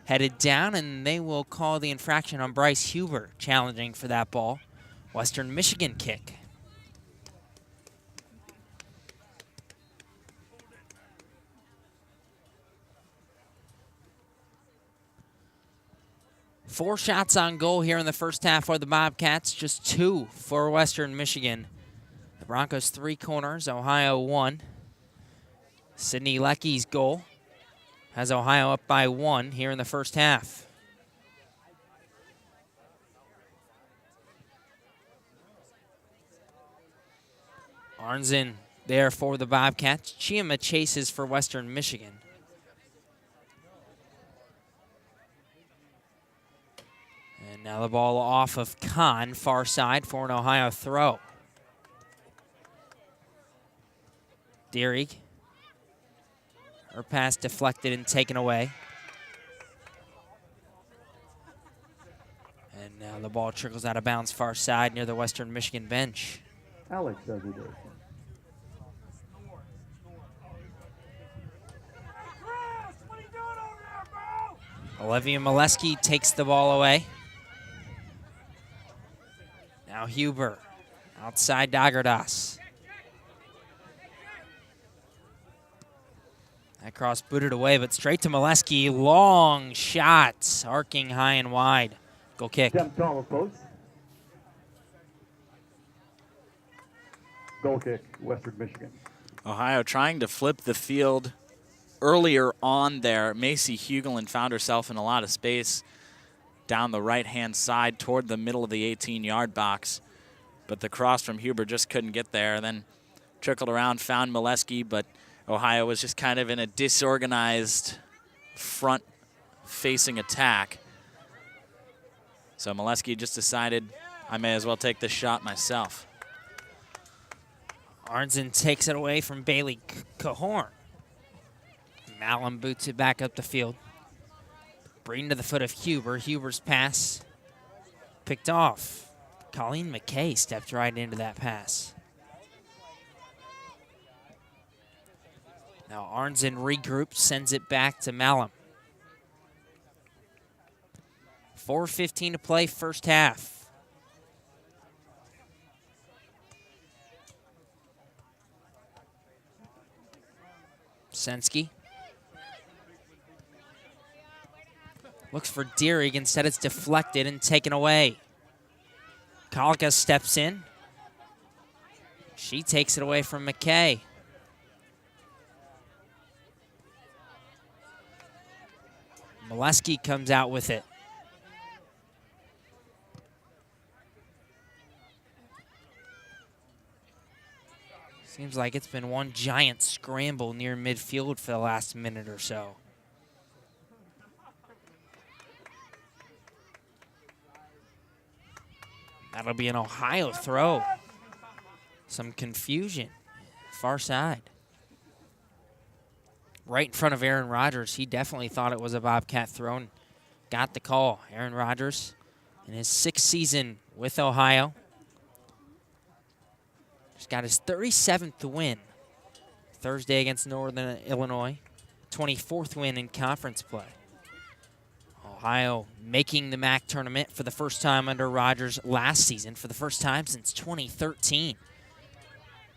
Headed down, and they will call the infraction on Bryce Huber, challenging for that ball. Western Michigan kick. Four shots on goal here in the first half for the Bobcats, just 2 for Western Michigan. The Broncos 3 corners, Ohio 1. Sydney Lecky's goal has Ohio up by 1 here in the first half. Arnzen there for the Bobcats. Chiama chases for Western Michigan. And now the ball off of Conn, far side for an Ohio throw. Dreg. Her pass deflected and taken away. And now the ball trickles out of bounds far side near the Western Michigan bench. Alex does it. Olivia Molesky takes the ball away. Now Huber, outside Dagerdas. That cross booted away, but straight to Molesky. Long shot, arcing high and wide. Goal kick. Tall post. Goal kick, Western Michigan. Ohio trying to flip the field earlier on there. Macy Hugelin found herself in a lot of space down the right-hand side toward the middle of the 18-yard box, but the cross from Huber just couldn't get there. Then trickled around, found Molesky, but Ohio was just kind of in a disorganized front-facing attack. So Molesky just decided, I may as well take this shot myself. Arnzen takes it away from Bailey Cahorn. Malum boots it back up the field. Braden to the foot of Huber. Huber's pass picked off. Colleen McKay stepped right into that pass. Now Arnzen regroups, sends it back to Malum. 4:15 to play first half. Sensky. Looks for Dreg, instead it's deflected and taken away. Kaka steps in. She takes it away from McKay. Molesky comes out with it. Seems like it's been one giant scramble near midfield for the last minute or so. That'll be an Ohio throw. Some confusion. Far side. Right in front of Aaron Rodgers. He definitely thought it was a Bobcat throw and got the call. Aaron Rodgers in his 6th season with Ohio. Just got his 37th win Thursday against Northern Illinois. 24th win in conference play. Ohio making the MAC tournament for the first time under Rodgers last season, for the first time since 2013.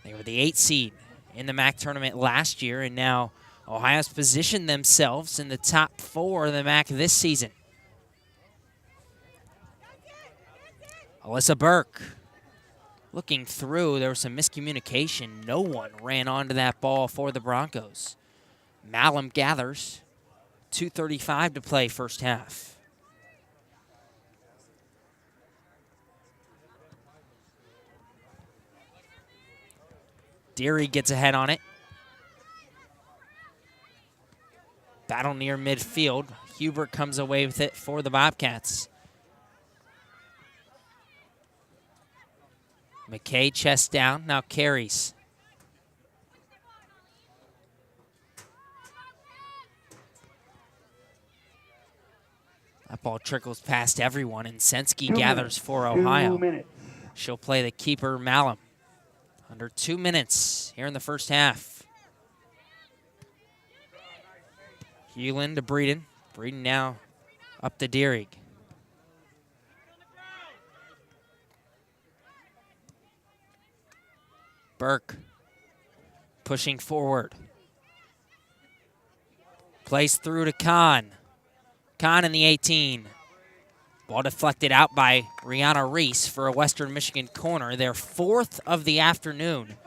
They were the 8th seed in the MAC tournament last year, and now Ohio's positioned themselves in the top 4 of the MAC this season. Alyssa Burke looking through. There was some miscommunication. No one ran onto that ball for the Broncos. Malum gathers. 2:35 to play first half. Deary gets ahead on it. Battle near midfield. Hubert comes away with it for the Bobcats. McKay chest down, now carries. That ball trickles past everyone, and Sensky gathers for Ohio. She'll play the keeper, Malum. Under 2 minutes here in the first half. Hewlin to Braden. Braden now up to Dreg. Burke pushing forward. Plays through to Conn. Conn in the 18. Ball deflected out by Rihanna Reese for a Western Michigan corner, their 4th of the afternoon.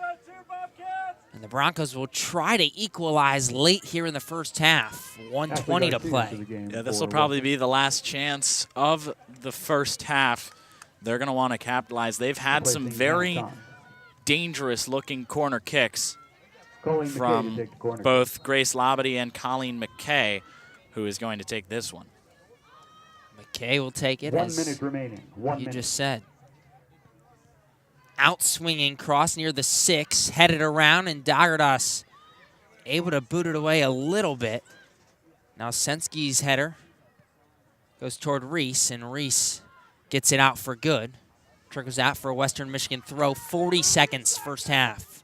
And the Broncos will try to equalize late here in the first half. 1:20 to play. Yeah, this will probably be the last chance of the first half. They're going to want to capitalize. They've had some very dangerous-looking corner kicks from both Grace Labadie and Colleen McKay, who is going to take this one. McKay will take it, 1 minute remaining. You just said. Out-swinging cross near the 6, headed around, and Dagerdas able to boot it away a little bit. Now Sensky's header goes toward Reese, and Reese gets it out for good. Trickles out for a Western Michigan throw. 40 seconds first half.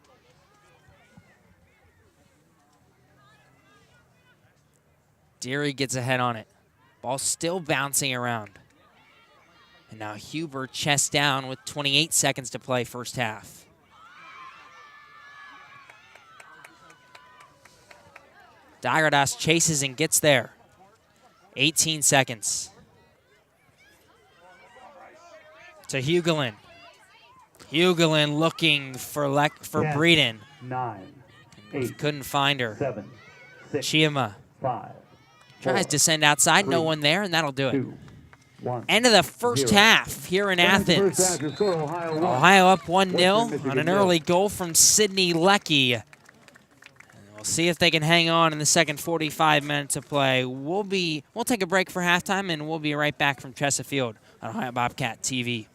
Deary gets ahead on it. Ball still bouncing around. And now Huber chest down with 28 seconds to play first half. Dagerdas chases and gets there. 18 seconds. To Hugelin. Hugelin looking for Braden. 9, 8, couldn't find her. 7, 6, Chiema 5, tries to send outside, 3, no one there, and that'll do it. 2, 1. End of the first half here in Athens. Ohio up 1-0 on an early goal from Sydney Leckie. We'll see if they can hang on in the second 45 minutes of play. We'll take a break for halftime, and we'll be right back from Chessa Field on Ohio Bobcat TV.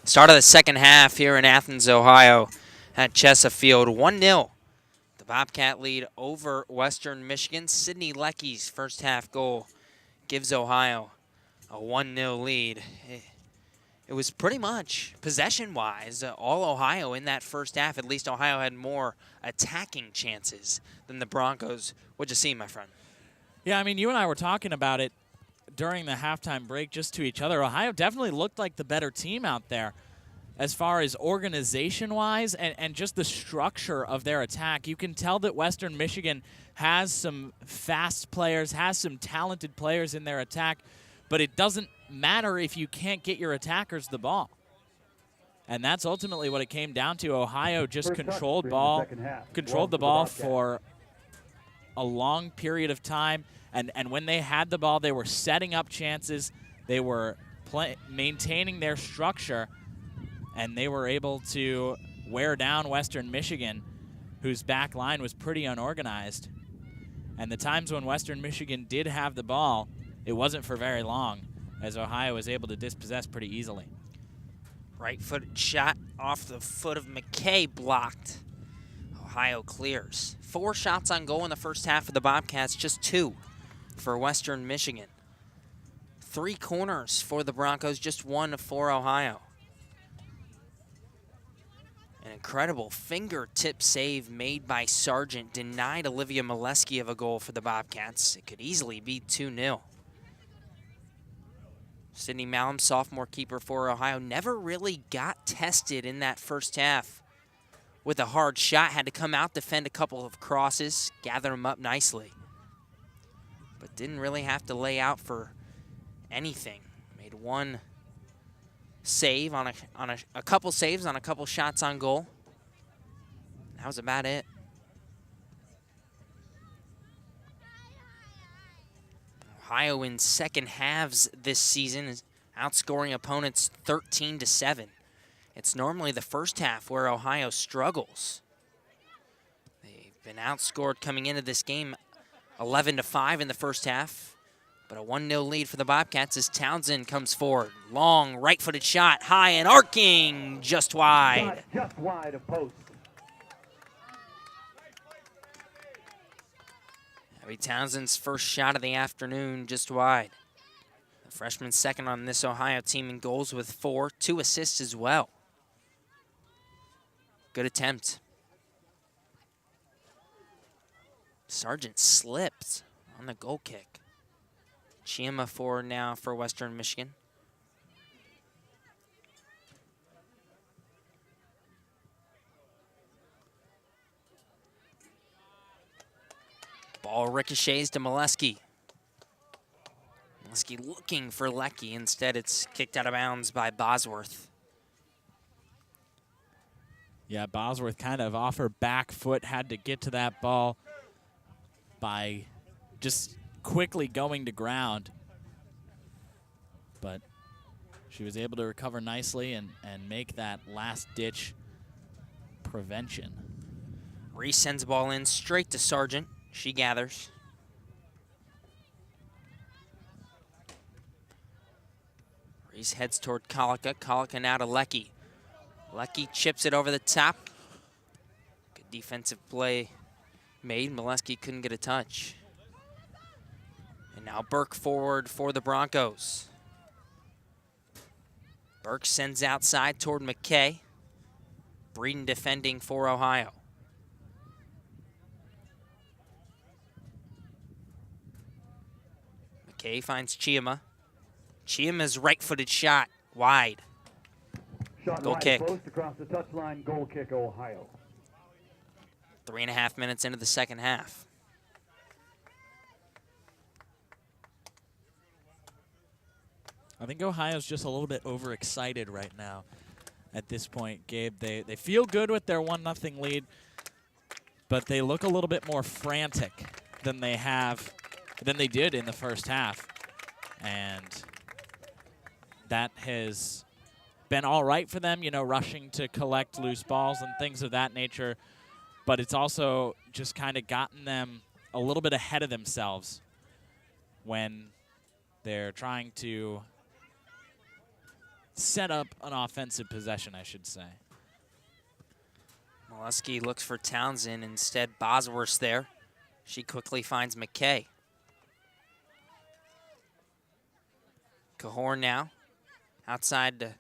Start of the second half here in Athens, Ohio at Chessa Field. 1-0. The Bobcat lead over Western Michigan. Sydney Leckie's first half goal gives Ohio a 1-0 lead. It was pretty much, possession-wise, all Ohio in that first half. At least Ohio had more attacking chances than the Broncos. What'd you see, my friend? Yeah, I mean, you and I were talking about it during the halftime break just to each other. Ohio definitely looked like the better team out there as far as organization-wise and just the structure of their attack. You can tell that Western Michigan has some fast players, has some talented players in their attack, but it doesn't matter if you can't get your attackers the ball. And that's ultimately what it came down to. Ohio just controlled the ball for a long period of time. And when they had the ball, they were setting up chances. They were maintaining their structure, and they were able to wear down Western Michigan, whose back line was pretty unorganized. And the times when Western Michigan did have the ball, it wasn't for very long, as Ohio was able to dispossess pretty easily. Right-footed shot off the foot of McKay, blocked. Ohio clears. 4 shots on goal in the first half of the Bobcats, just 2 for Western Michigan. 3 corners for the Broncos, just 1 for Ohio. An incredible fingertip save made by Sargent denied Olivia Molesky of a goal for the Bobcats. It could easily be 2-0. Sydney Malum, sophomore keeper for Ohio, never really got tested in that first half with a hard shot. Had to come out, defend a couple of crosses, gather them up nicely. But didn't really have to lay out for anything. Made 1 save on a couple saves on a couple shots on goal. That was about it. Ohio in second halves this season is outscoring opponents 13-7. It's normally the first half where Ohio struggles. They've been outscored coming into this game 11-5 in the first half, but a 1-0 lead for the Bobcats as Townsend comes forward. Long right-footed shot, high and arcing, just wide. Just wide of post. Abby Townsend's first shot of the afternoon, just wide. The freshman second on this Ohio team in goals with 4, 2 assists as well. Good attempt. Sargent slipped on the goal kick. Geumja forward now for Western Michigan. Ball ricochets to Molesky. Molesky looking for Leckie. Instead, it's kicked out of bounds by Bosworth. Yeah, Bosworth kind of off her back foot, had to get to that ball by just quickly going to ground. But she was able to recover nicely and make that last-ditch prevention. Reese sends the ball in straight to Sargent. She gathers. Reese heads toward Kaka. Kaka now to Leckie. Leckie chips it over the top. Good defensive play made. Molesky couldn't get a touch. And now Burke forward for the Broncos. Burke sends outside toward McKay. Braden defending for Ohio. McKay finds Geumja. Chiama's right-footed shot, wide. Goal kick. Post across the touchline, goal kick, Ohio. 3.5 minutes into the second half. I think Ohio's just a little bit overexcited right now at this point, Gabe. They feel good with their 1-0 lead, but they look a little bit more frantic than they did in the first half. And that has been all right for them, you know, rushing to collect loose balls and things of that nature. But it's also just kind of gotten them a little bit ahead of themselves when they're trying to set up an offensive possession, I should say. Molesky looks for Townsend. Instead, Bosworth's there. She quickly finds McKay. Cahorn now. Outside to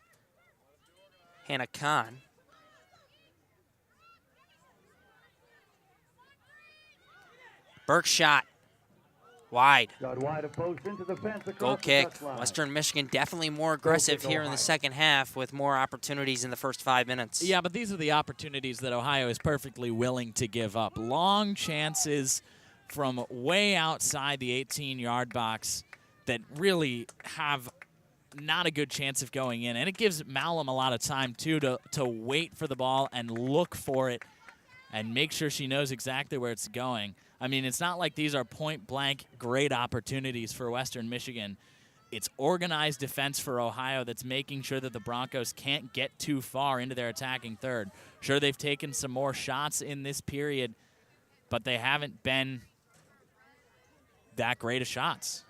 Hannah Conn. Burke shot. Wide. Got wide of post into the fence. Goal kick. Western Michigan definitely more aggressive here in the second half with more opportunities in the first 5 minutes. Yeah, but these are the opportunities that Ohio is perfectly willing to give up. Long chances from way outside the 18-yard box that really have not a good chance of going in. And it gives Malum a lot of time, too, to wait for the ball and look for it and make sure she knows exactly where it's going. I mean, it's not like these are point-blank great opportunities for Western Michigan. It's organized defense for Ohio that's making sure that the Broncos can't get too far into their attacking third. Sure, they've taken some more shots in this period, but they haven't been that great of shots,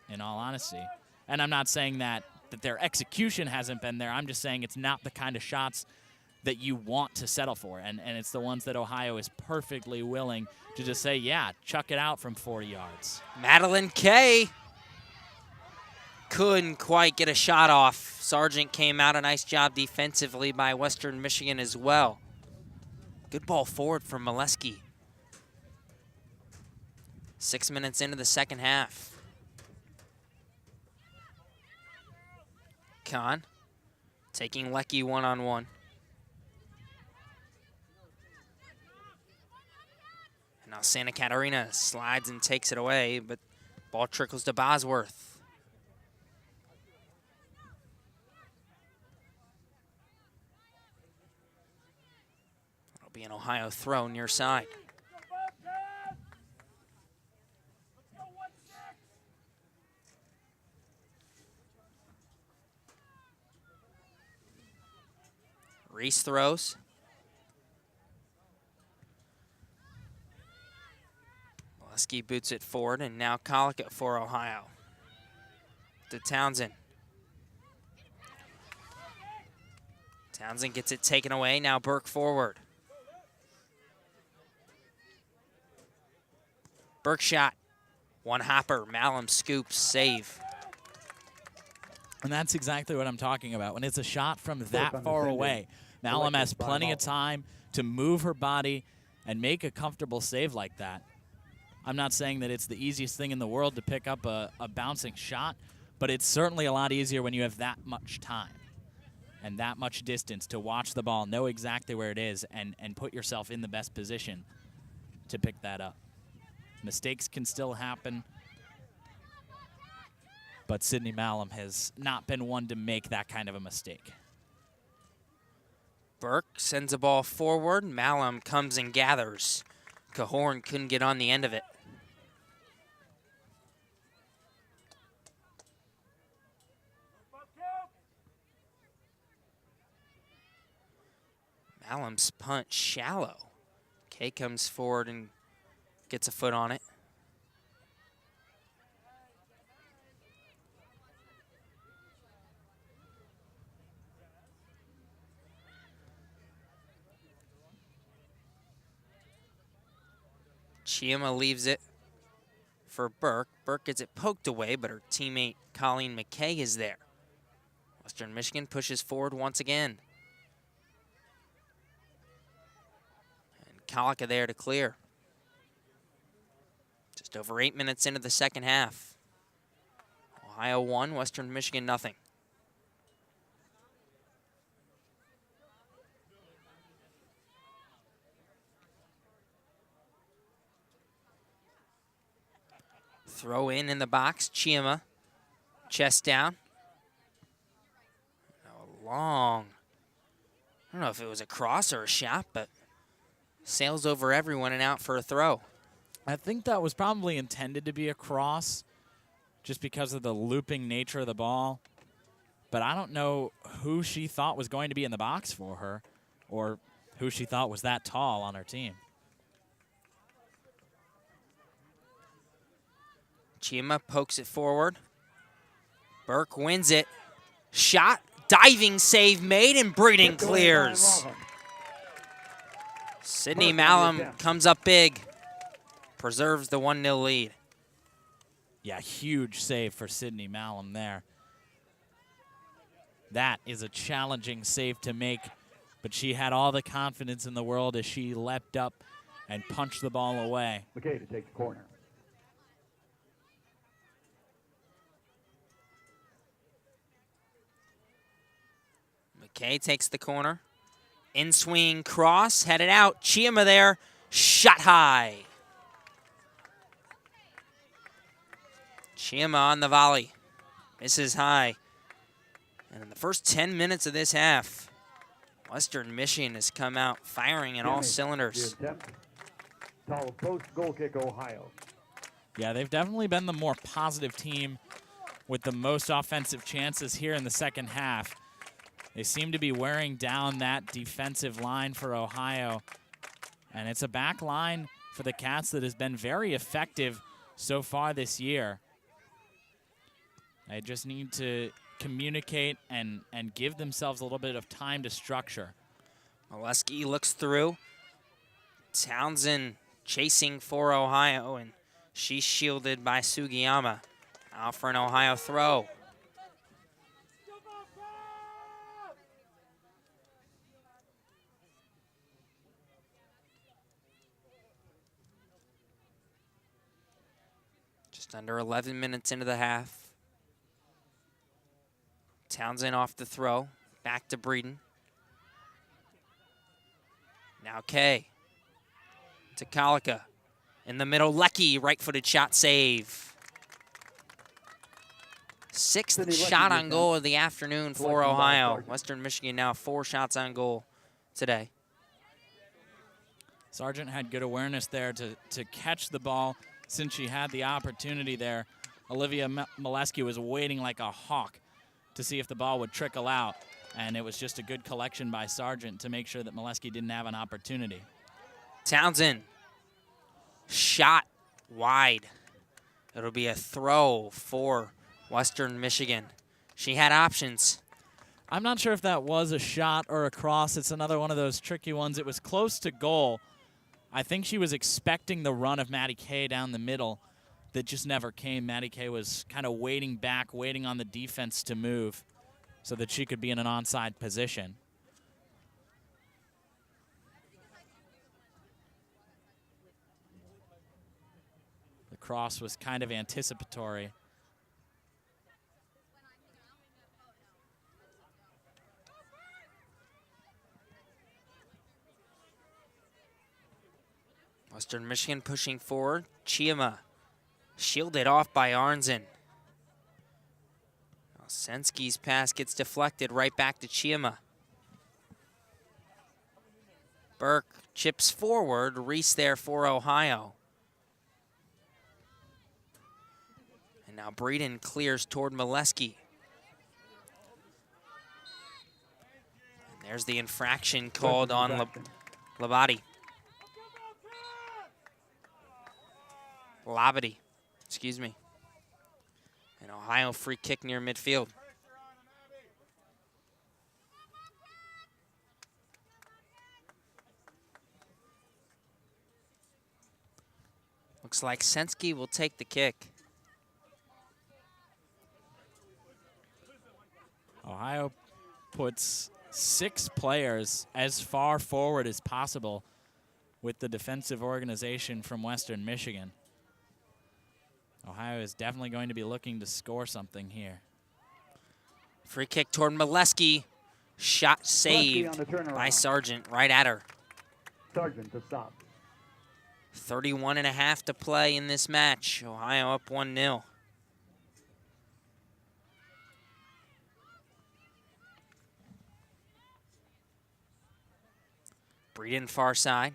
in all honesty. And I'm not saying that their execution hasn't been there. I'm just saying it's not the kind of shots that you want to settle for. And it's the ones that Ohio is perfectly willing to just say, yeah, chuck it out from 40 yards. Madeline Kay couldn't quite get a shot off. Sargent came out. A nice job defensively by Western Michigan as well. Good ball forward from Molesky. 6 minutes into the second half. Conn taking Lecky one-on-one. Now Santa Katarina slides and takes it away, but ball trickles to Bosworth. It'll be an Ohio throw near side. Reese throws. Molesky boots it forward, and now Kaka for Ohio. To Townsend. Townsend gets it taken away. Now Burke forward. Burke shot. One hopper. Malum scoops. Save. And that's exactly what I'm talking about. When it's a shot from that far away, Malum has plenty of time to move her body and make a comfortable save like that. I'm not saying that it's the easiest thing in the world to pick up a bouncing shot, but it's certainly a lot easier when you have that much time and that much distance to watch the ball, know exactly where it is, and put yourself in the best position to pick that up. Mistakes can still happen, but Sydney Malum has not been one to make that kind of a mistake. Burke sends a ball forward. Malum comes and gathers. Cahorn couldn't get on the end of it. Malum's punt shallow. Kay comes forward and gets a foot on it. Chiema leaves it for Burke. Burke gets it poked away, but her teammate Colleen McKay is there. Western Michigan pushes forward once again. And Kaka there to clear. Just over 8 minutes into the second half. Ohio 1, Western Michigan nothing. Throw in the box, Chiema. Chest down. A long, I don't know if it was a cross or a shot, but sails over everyone and out for a throw. I think that was probably intended to be a cross just because of the looping nature of the ball. But I don't know who she thought was going to be in the box for her or who she thought was that tall on her team. Chiema pokes it forward. Burke wins it. Shot Diving save made, and Braden clears. Sydney Malum comes up big, preserves the 1-0 lead. Yeah, huge save for Sydney Malum there. That is a challenging save to make, but she had all the confidence in the world as she leapt up and punched the ball away. Okay, to take the corner. McKay takes the corner. In-swing cross, headed out. Geumja there, shot high. Geumja on the volley, misses high. And in the first 10 minutes of this half, Western Michigan has come out firing in all cylinders. Post goal kick, Ohio. Yeah, they've definitely been the more positive team with the most offensive chances here in the second half. They seem to be wearing down that defensive line for Ohio. And it's a back line for the Cats that has been very effective so far this year. They just need to communicate and give themselves a little bit of time to structure. Molesky looks through. Townsend chasing for Ohio, and she's shielded by Sugiyama. Out for an Ohio throw. Just under 11 minutes into the half. Townsend off the throw. Back to Braden. Now Kay. To Kaka. In the middle, Lecky, right-footed shot save. Sixth shot on goal of the afternoon for Ohio. Western Michigan now 4 shots on goal today. Sargent had good awareness there to catch the ball since she had the opportunity there. Olivia Molesky was waiting like a hawk to see if the ball would trickle out, and it was just a good collection by Sargent to make sure that Molesky didn't have an opportunity. Townsend, shot wide. It'll be a throw for Western Michigan. She had options. I'm not sure if that was a shot or a cross. It's another one of those tricky ones. It was close to goal. I think she was expecting the run of Maddie Kay down the middle that just never came. Maddie Kay was kind of waiting back, waiting on the defense to move so that she could be in an onside position. The cross was kind of anticipatory. Western Michigan pushing forward. Geumja shielded off by Arnzen. Sensky's pass gets deflected right back to Geumja. Burke chips forward. Reese there for Ohio. And now Braden clears toward Molesky. And there's the infraction called on Labadie. Labadie, excuse me. An Ohio free kick near midfield. Looks like Sensky will take the kick. Ohio puts 6 players as far forward as possible with the defensive organization from Western Michigan. Ohio is definitely going to be looking to score something here. Free kick toward Molesky. Shot saved by Sargent right at her. Sargent to stop. 31.5 to play in this match. Ohio up 1-0. Braden far side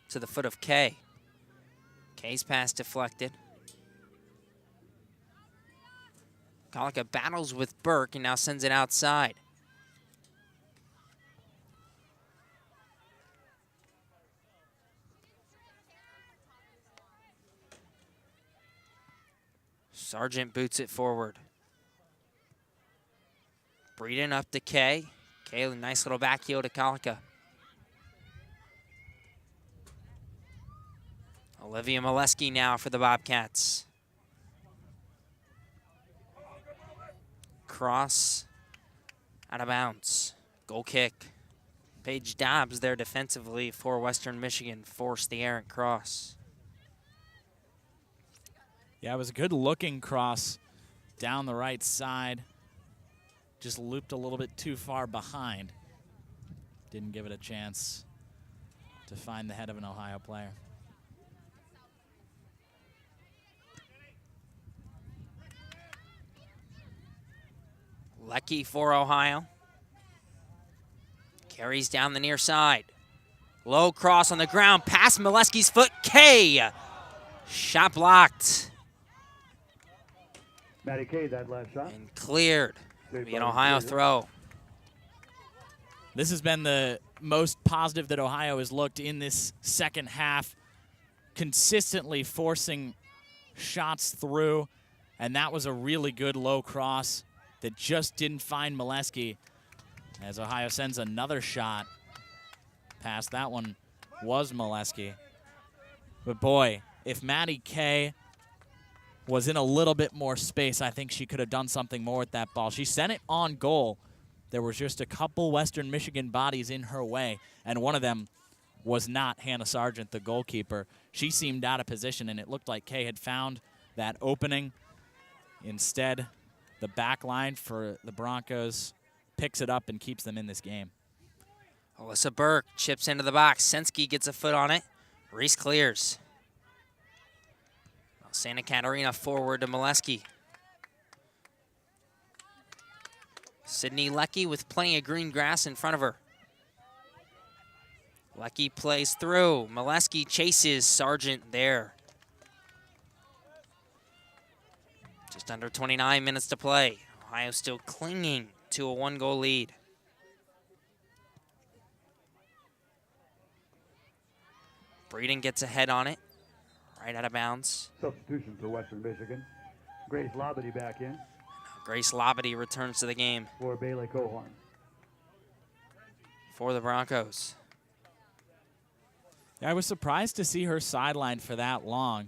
to the foot of Kay. Kay's pass deflected. Kaka battles with Burke and now sends it outside. Sargent boots it forward. Braden up to Kay. Kay, nice little back heel to Kaka. Olivia Molesky now for the Bobcats. Cross out of bounds. Goal kick. Paige Dobbs there defensively for Western Michigan forced the errant cross. Yeah, it was a good looking cross down the right side. Just looped a little bit too far behind. Didn't give it a chance to find the head of an Ohio player. Lecky for Ohio. Carries down the near side. Low cross on the ground, past Molesky's foot. Kay! Shot blocked. Maddie Kay, that last shot. And cleared. Be an Ohio throw. This has been the most positive that Ohio has looked in this second half, consistently forcing shots through, and that was a really good low cross that just didn't find Molesky as Ohio sends another shot past. That one was Molesky. But boy, if Maddie Kay was in a little bit more space, I think she could have done something more with that ball. She sent it on goal. There was just a couple Western Michigan bodies in her way, and one of them was not Hannah Sargent, the goalkeeper. She seemed out of position, and it looked like Kay had found that opening. Instead, the back line for the Broncos picks it up and keeps them in this game. Alyssa Burke chips into the box. Sensky gets a foot on it. Reese clears. Santa Katarina forward to Molesky. Sydney Lecky with plenty of green grass in front of her. Lecky plays through. Molesky chases Sargent there. Just under 29 minutes to play. Ohio still clinging to a one-goal lead. Braden gets a head on it. Right out of bounds. Substitution for Western Michigan. Grace Labadie back in. Grace Labadie returns to the game. For Bailey Cohorn. For the Broncos. I was surprised to see her sidelined for that long.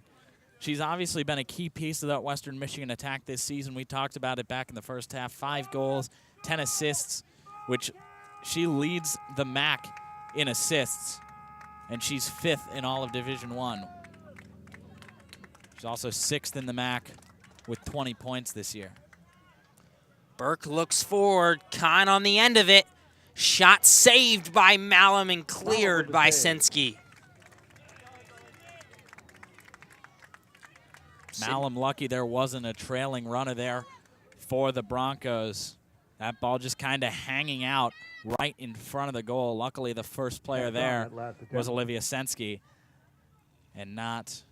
She's obviously been a key piece of that Western Michigan attack this season. We talked about it back in the first half. 5 goals, 10 assists, which she leads the MAC in assists, and she's 5th in all of Division I. She's also 6th in the MAC with 20 points this year. Burke looks forward. Conn on the end of it. Shot saved by Malum and cleared by Sensky. Malum lucky there wasn't a trailing runner there for the Broncos. That ball just kind of hanging out right in front of the goal. Luckily, the first player there was Olivia Sensky and not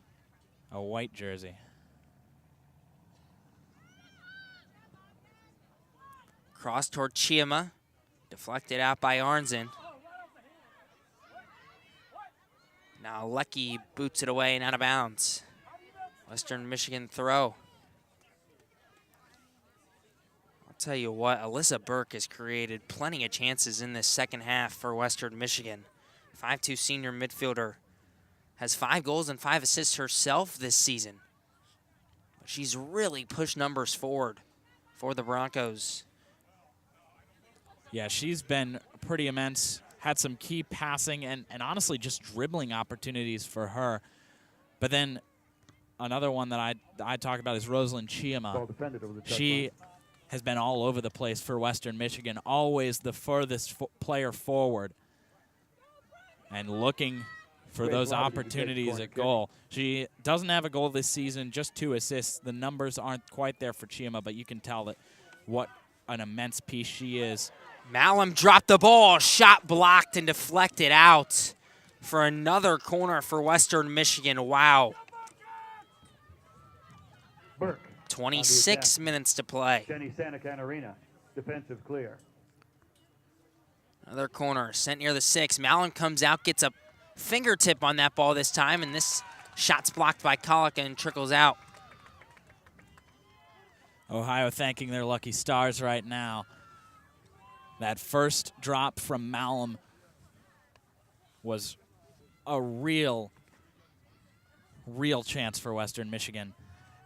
a white jersey. Cross toward Chiama. Deflected out by Arnzen. Now Lecky boots it away and out of bounds. Western Michigan throw. I'll tell you what, Alyssa Burke has created plenty of chances in this second half for Western Michigan. 5'2" senior midfielder. Has 5 goals and 5 assists herself this season. She's really pushed numbers forward for the Broncos. Yeah, she's been pretty immense. Had some key passing and honestly just dribbling opportunities for her. But then another one that I talk about is Rosalind Chiama. She has been all over the place for Western Michigan, always the furthest player forward and looking for those opportunities at goal. She doesn't have a goal this season, just 2 assists. The numbers aren't quite there for Chiama, but you can tell that what an immense piece she is. Malum dropped the ball, shot blocked and deflected out for another corner for Western Michigan. Wow. Burke. 26 minutes to play. Jenny Santa Catarina, defensive clear. Another corner sent near the 6. Malum comes out, gets a fingertip on that ball this time, and this shot's blocked by Kaka and trickles out. Ohio thanking their lucky stars right now. That first drop from Malum was a real chance for Western Michigan.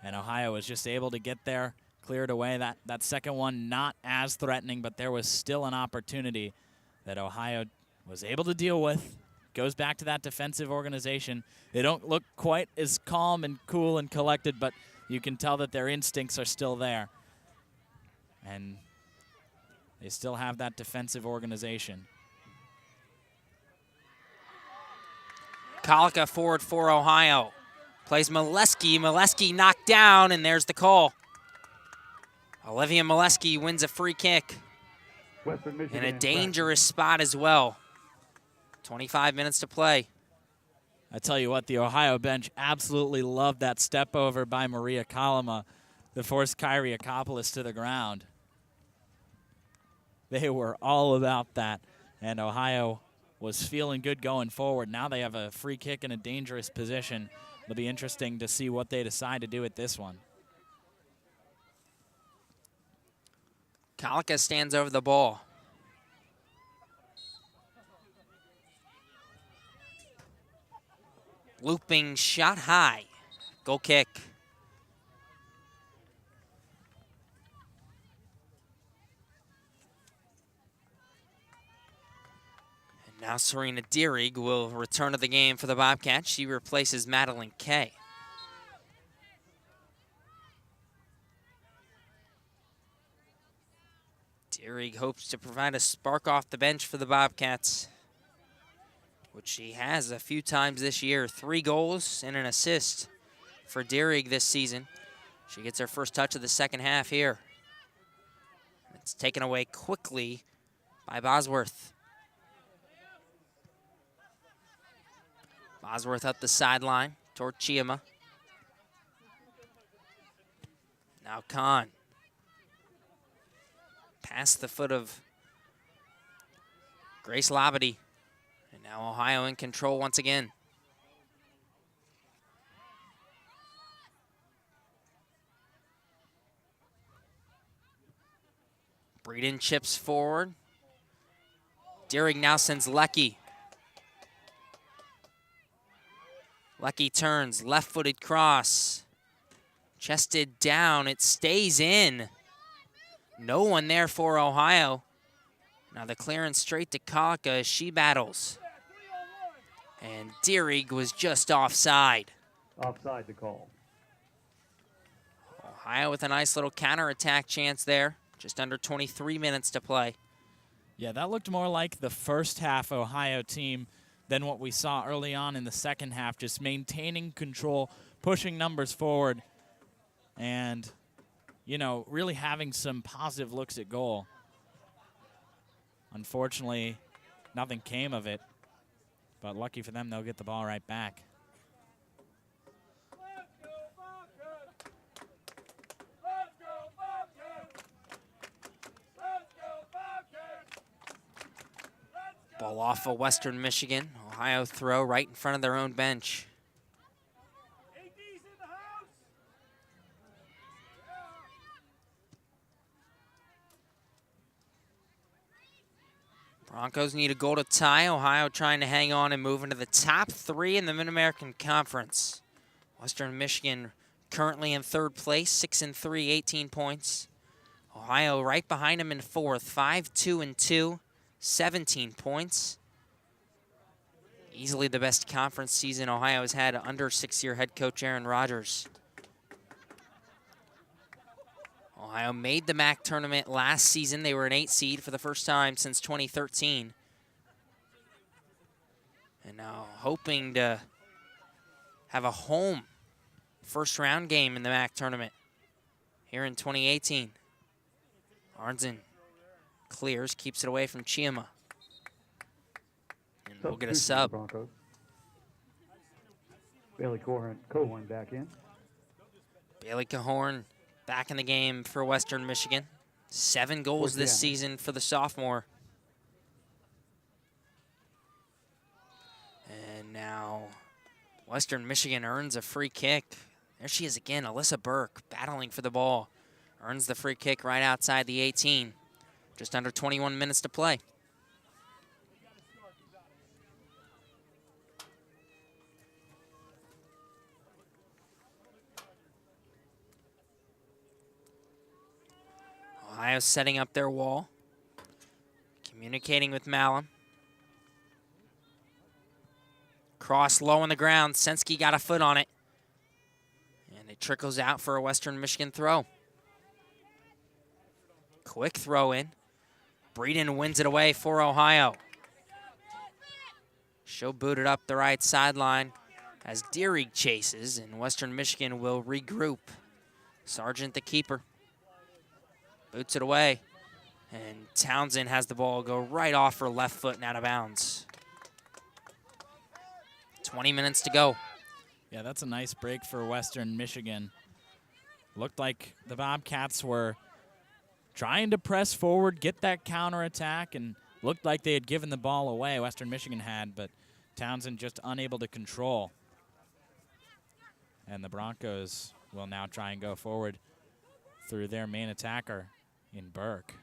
And Ohio was just able to get there, cleared away. That second one not as threatening, but there was still an opportunity that Ohio was able to deal with. Goes back to that defensive organization. They don't look quite as calm and cool and collected, but you can tell that their instincts are still there. And they still have that defensive organization. Kaka forward for Ohio. Plays Molesky. Molesky knocked down, and there's the call. Olivia Molesky wins a free kick. In a dangerous spot as well. 25 minutes to play. I tell you what, the Ohio bench absolutely loved that step over by Maria Kalama that forced Kyriakopoulos to the ground. They were all about that, and Ohio was feeling good going forward. Now they have a free kick in a dangerous position. It'll be interesting to see what they decide to do with this one. Kalka stands over the ball. Looping shot high. Goal kick. And now Serena Dierig will return to the game for the Bobcats. She replaces Madeline Kay. Dierig hopes to provide a spark off the bench for the Bobcats, which she has a few times this year. 3 goals and an assist for Dierig this season. She gets her first touch of the second half here. It's taken away quickly by Bosworth. Bosworth up the sideline toward Geumja. Now Conn. Past the foot of Grace Labadie. And now Ohio in control once again. Braden chips forward. Dierig now sends Lecky. Lecky turns, left-footed cross. Chested down, it stays in. No one there for Ohio. Now the clearance straight to Kaka as she battles. And Dierig was just offside. Offside to call. Ohio with a nice little counterattack chance there. Just under 23 minutes to play. Yeah, that looked more like the first half Ohio team than what we saw early on in the second half. Just maintaining control, pushing numbers forward, and, you know, really having some positive looks at goal. Unfortunately, nothing came of it, but lucky for them, they'll get the ball right back. Ball off of Western Michigan. Ohio throw right in front of their own bench. Broncos need a goal to tie. Ohio trying to hang on and move into the top 3 in the Mid-American Conference. Western Michigan currently in 3rd place, 6-3, 18 points. Ohio right behind them in 4th, 5-2-2, 17 points. Easily the best conference season Ohio has had under 6-year head coach Aaron Rodgers. Ohio made the MAC tournament last season. They were an 8 seed for the first time since 2013. And now hoping to have a home first round game in the MAC tournament here in 2018. Arnzen clears, keeps it away from Geumja. And we'll get a sub. Bailey Cohorn back in. Bailey Cohorn back in the game for Western Michigan. 7 goals this season for the sophomore. And now Western Michigan earns a free kick. There she is again, Alyssa Burke battling for the ball. Earns the free kick right outside the 18. Just under 21 minutes to play. Ohio's setting up their wall. Communicating with Malum. Cross low on the ground. Senski got a foot on it. And it trickles out for a Western Michigan throw. Quick throw in. Braden wins it away for Ohio. She'll boot it up the right sideline as Dreg chases, and Western Michigan will regroup. Sargent the keeper. Boots it away. And Townsend has the ball go right off her left foot and out of bounds. 20 minutes to go. Yeah, that's a nice break for Western Michigan. Looked like the Bobcats were trying to press forward, get that counterattack, and looked like they had given the ball away. Western Michigan had, but Townsend just unable to control. And the Broncos will now try and go forward through their main attacker in Burke.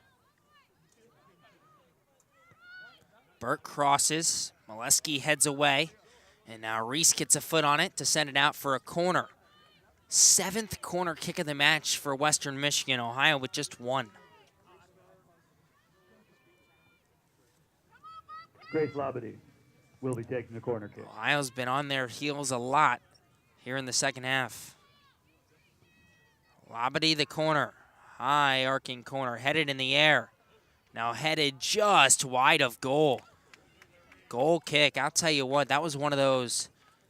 Burke crosses. Molesky heads away. And now Reese gets a foot on it to send it out for a corner. 7th corner kick of the match for Western Michigan. Ohio with just 1. Grace Labadie will be taking the corner kick. Ohio's been on their heels a lot here in the second half. Labadie the corner. High arcing corner, headed in the air. Now headed just wide of goal. Goal kick, I'll tell you what, that was one of those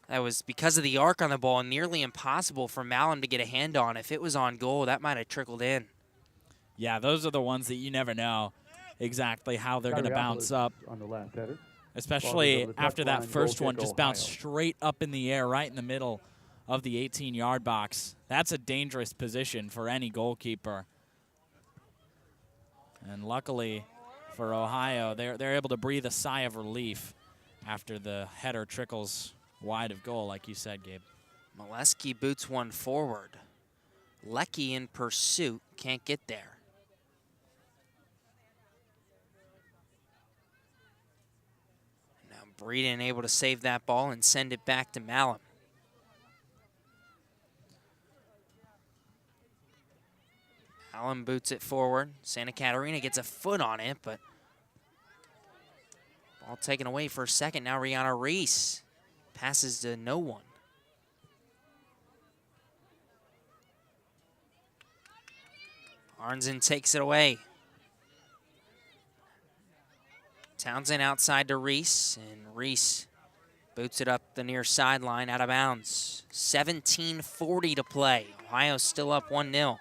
that was, because of the arc on the ball, nearly impossible for Malum to get a hand on. If it was on goal, that might have trickled in. Yeah, those are the ones that you never know exactly how they're going to bounce up. On the last header. Especially after that first one just bounced straight up in the air right in the middle of the 18-yard box. That's a dangerous position for any goalkeeper. And luckily for Ohio, they're able to breathe a sigh of relief after the header trickles wide of goal, like you said, Gabe. Molesky boots one forward. Lecky in pursuit, can't get there. Now Braden able to save that ball and send it back to Malum. Malum boots it forward. Santa Katarina gets a foot on it, but ball taken away for a second. Now Rihanna Reese passes to no one. Arnzen takes it away. Townsend outside to Reese, and Reese boots it up the near sideline out of bounds. 17:40 to play. Ohio's still up 1-0.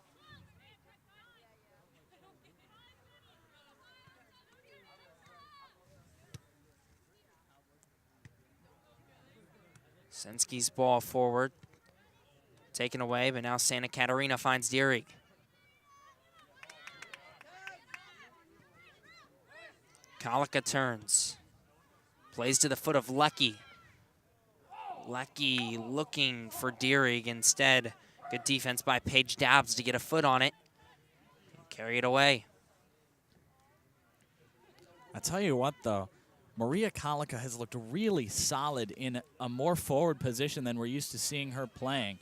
Senski's ball forward. Taken away, but now Santa Katarina finds Dreg. Kaka turns. Plays to the foot of Lecky. Lecky looking for Dreg instead. Good defense by Paige Dabbs to get a foot on it and carry it away. I tell you what, though, Maria Kaka has looked really solid in a more forward position than we're used to seeing her playing.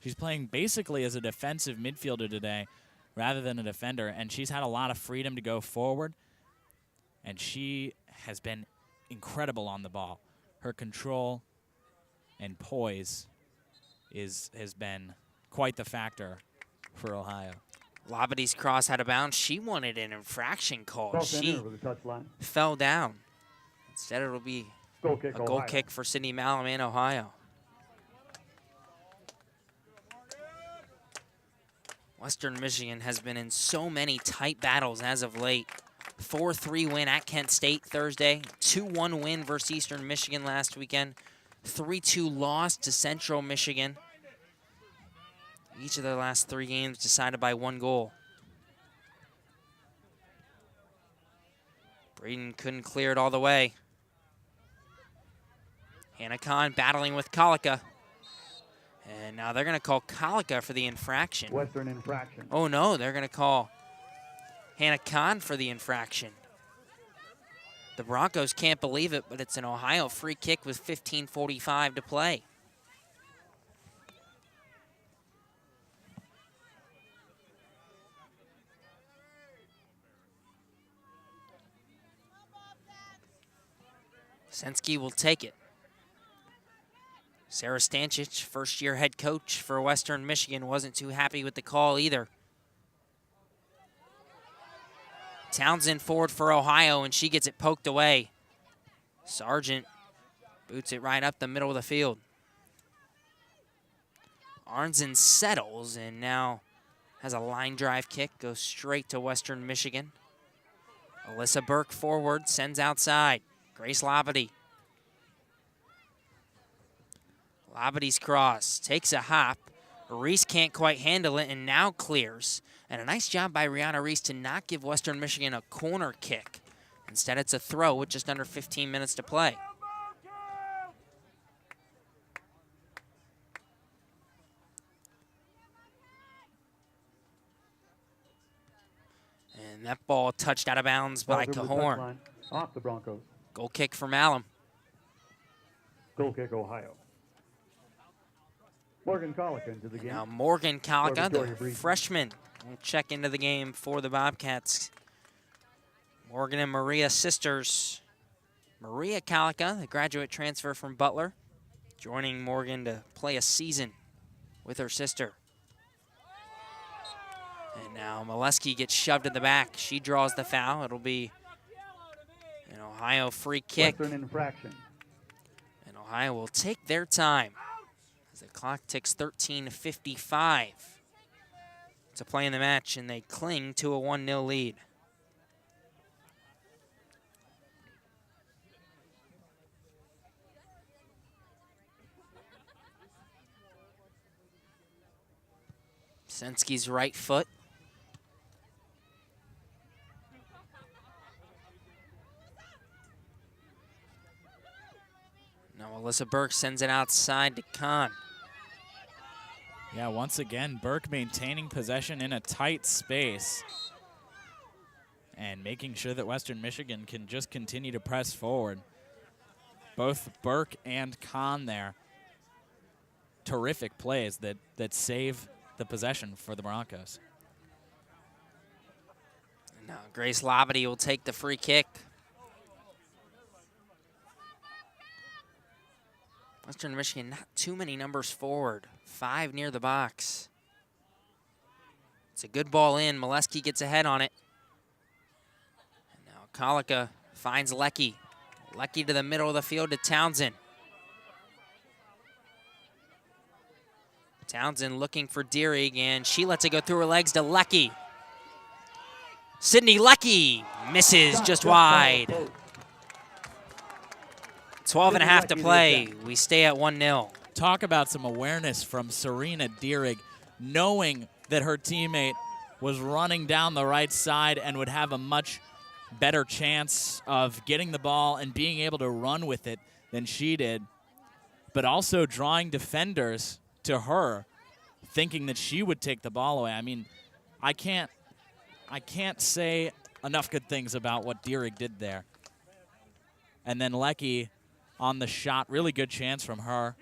She's playing basically as a defensive midfielder today rather than a defender, and she's had a lot of freedom to go forward, and she has been incredible on the ball. Her control and poise has been quite the factor for Ohio. Labadie's cross out of bounds. She wanted an infraction call. She fell down. Instead, it'll be a goal kick for Sydney Malum in Ohio. Western Michigan has been in so many tight battles as of late. 4-3 win at Kent State Thursday. 2-1 win versus Eastern Michigan last weekend. 3-2 loss to Central Michigan. Each of their last 3 games decided by 1 goal. Braden couldn't clear it all the way. Hannah Conn battling with Kaka. And now they're going to call Kaka for the infraction. Western infraction. Oh, no, they're going to call Hannah Conn for the infraction. The Broncos can't believe it, but it's an Ohio free kick with 15:45 to play. Senski will take it. Sarah Stanchich, first-year head coach for Western Michigan, wasn't too happy with the call either. Townsend forward for Ohio, and she gets it poked away. Sargent boots it right up the middle of the field. Arnzen settles and now has a line drive kick, goes straight to Western Michigan. Alyssa Burke forward, sends outside. Grace Labadie. Labadie's cross, takes a hop. Reese can't quite handle it and now clears. And a nice job by Rihanna Reese to not give Western Michigan a corner kick. Instead, it's a throw with just under 15 minutes to play. And that ball touched out of bounds by Cahorn. Off the Broncos. Goal kick for Malum. Goal kick, Ohio. Morgan Colica into the game. Now Morgan Colica, the freshman, will check into the game for the Bobcats. Morgan and Maria sisters. Maria Colica, the graduate transfer from Butler, joining Morgan to play a season with her sister. And now Molesky gets shoved in the back. She draws the foul. It'll be an Ohio free kick. Western infraction. And Ohio will take their time as the clock ticks 13:55 to play in the match, and they cling to a 1-0 lead. Senski's right foot. Now Alyssa Burke sends it outside to Conn. Yeah, once again, Burke maintaining possession in a tight space and making sure that Western Michigan can just continue to press forward. Both Burke and Conn there. Terrific plays that save the possession for the Broncos. Now Grace Labadie will take the free kick. Western Michigan, not too many numbers forward. 5 near the box. It's a good ball in. Molesky gets ahead on it. And now Colica finds Lecky. Lecky to the middle of the field to Townsend. Townsend looking for Dierig, and she lets it go through her legs to Lecky. Sydney Lecky misses just wide. 12:30 to play. We stay at 1-0. Talk about some awareness from Serena Dierig, knowing that her teammate was running down the right side and would have a much better chance of getting the ball and being able to run with it than she did, but also drawing defenders to her, thinking that she would take the ball away. I mean, I can't say enough good things about what Dierig did there. And then Lecky on the shot, really good chance from her.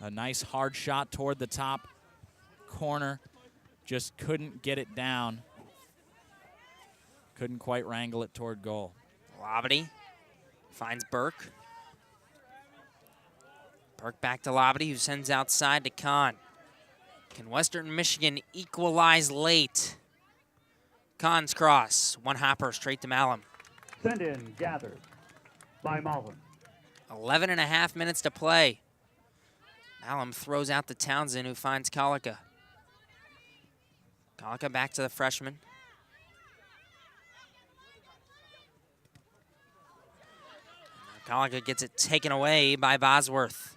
A nice hard shot toward the top corner. Just couldn't get it down. Couldn't quite wrangle it toward goal. Labadie finds Burke. Burke back to Labadie, who sends outside to Conn. Can Western Michigan equalize late? Conn's cross, one hopper straight to Malum. Send in, gathered by Malum. 11.5 minutes to play. Malum throws out to Townsend, who finds Colica. Colica back to the freshman. Colica gets it taken away by Bosworth.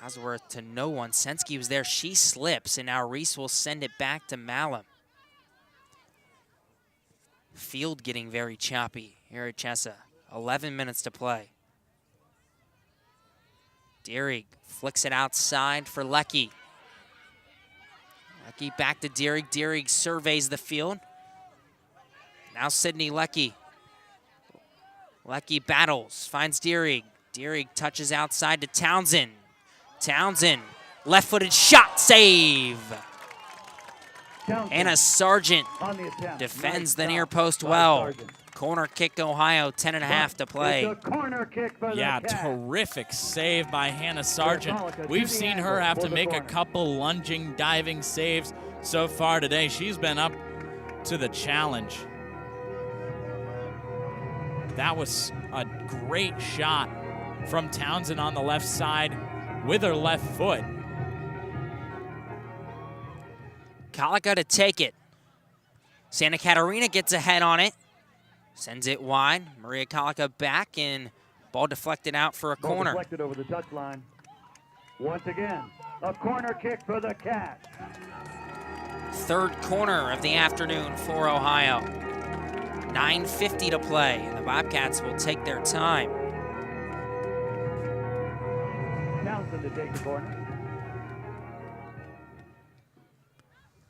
Bosworth to no one. Senski was there. She slips, and now Reese will send it back to Malum. Field getting very choppy here at Chessa. 11 minutes to play. Dierig flicks it outside for Lecky. Lecky back to Dierig. Dierig surveys the field. Now Sydney Lecky. Lecky battles, finds Dierig. Dierig touches outside to Townsend. Townsend, left-footed shot, save. Anna Sargent defends the near post well. Corner kick Ohio, 10.5 to play. Yeah, terrific save by Hannah Sargent. We've seen her have to make a couple lunging, diving saves so far today. She's been up to the challenge. That was a great shot from Townsend on the left side with her left foot. Kaka to take it. Santa Katarina gets ahead on it. Sends it wide. Maria Kaka back, and ball deflected out for a corner. Deflected over the touchline. Once again, a corner kick for the Cats. Third corner of the afternoon for Ohio. 9:50 to play, and the Bobcats will take their time. Townsend to take the corner.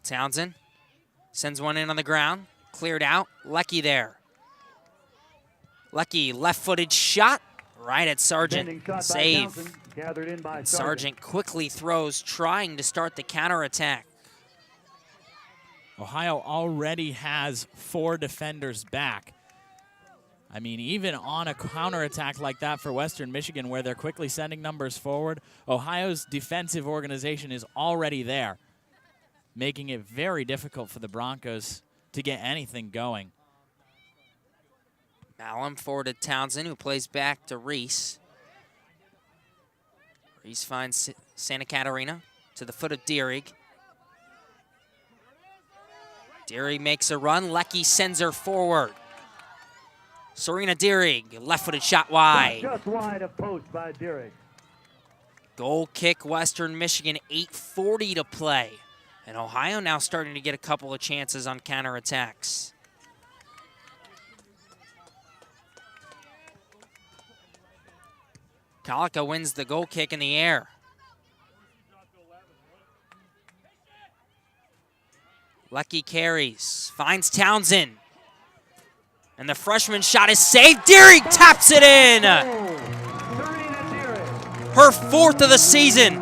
Townsend sends one in on the ground. Cleared out. Lecky there. Lecky, left-footed shot right at Sargent. Save. Gathered in by Sargent quickly throws, trying to start the counterattack. Ohio already has 4 defenders back. I mean, even on a counterattack like that for Western Michigan, where they're quickly sending numbers forward, Ohio's defensive organization is already there, making it very difficult for the Broncos to get anything going. Malum forward to Townsend, who plays back to Reese. Reese finds Santa Katarina to the foot of Dierig. Dierig makes a run. Lecky sends her forward. Serena Dierig, left-footed shot wide. Just wide of post by Dierig. Goal kick, Western Michigan, 8:40 to play. And Ohio now starting to get a couple of chances on counterattacks. Kaka wins the goal kick in the air. Lecky carries, finds Townsend. And the freshman shot is saved. Dierig taps it in. Her 4th of the season.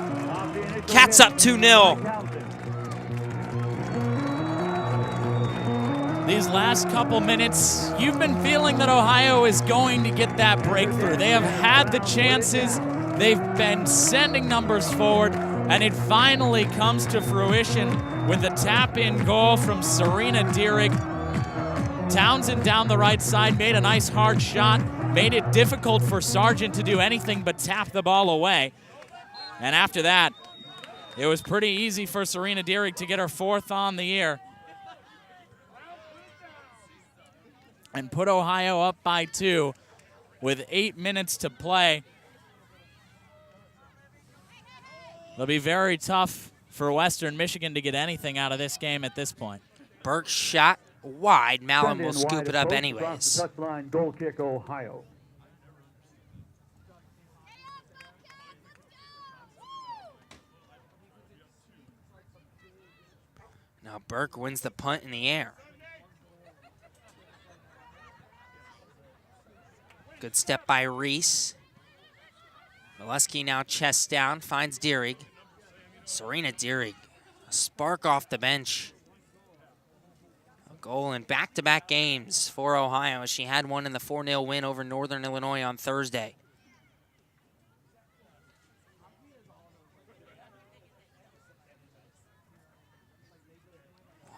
Cats up 2-0. These last couple minutes, you've been feeling that Ohio is going to get that breakthrough. They have had the chances. They've been sending numbers forward, and it finally comes to fruition with a tap-in goal from Serena Dierig. Townsend down the right side made a nice hard shot, made it difficult for Sargent to do anything but tap the ball away. And after that, it was pretty easy for Serena Dierig to get her 4th on the year and put Ohio up by 2 with 8 minutes to play. It'll be very tough for Western Michigan to get anything out of this game at this point. Burke's shot wide. Malum will scoop it up anyways. Touchline, goal kick, Ohio. Now Burke wins the punt in the air. Good step by Reese. Molesky now chest down, finds Dierig. Serena Dierig, a spark off the bench. A goal in back-to-back games for Ohio, as she had one in the 4-0 win over Northern Illinois on Thursday.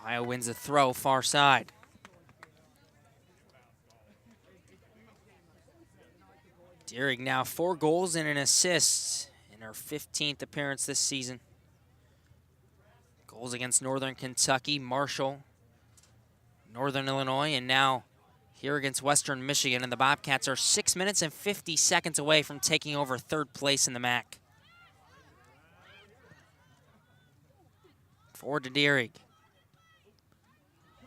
Ohio wins the throw far side. Dierig now 4 goals and an assist in her 15th appearance this season. Goals against Northern Kentucky, Marshall, Northern Illinois, and now here against Western Michigan. And the Bobcats are 6 minutes and 50 seconds away from taking over 3rd place in the MAC. Forward to Dierig.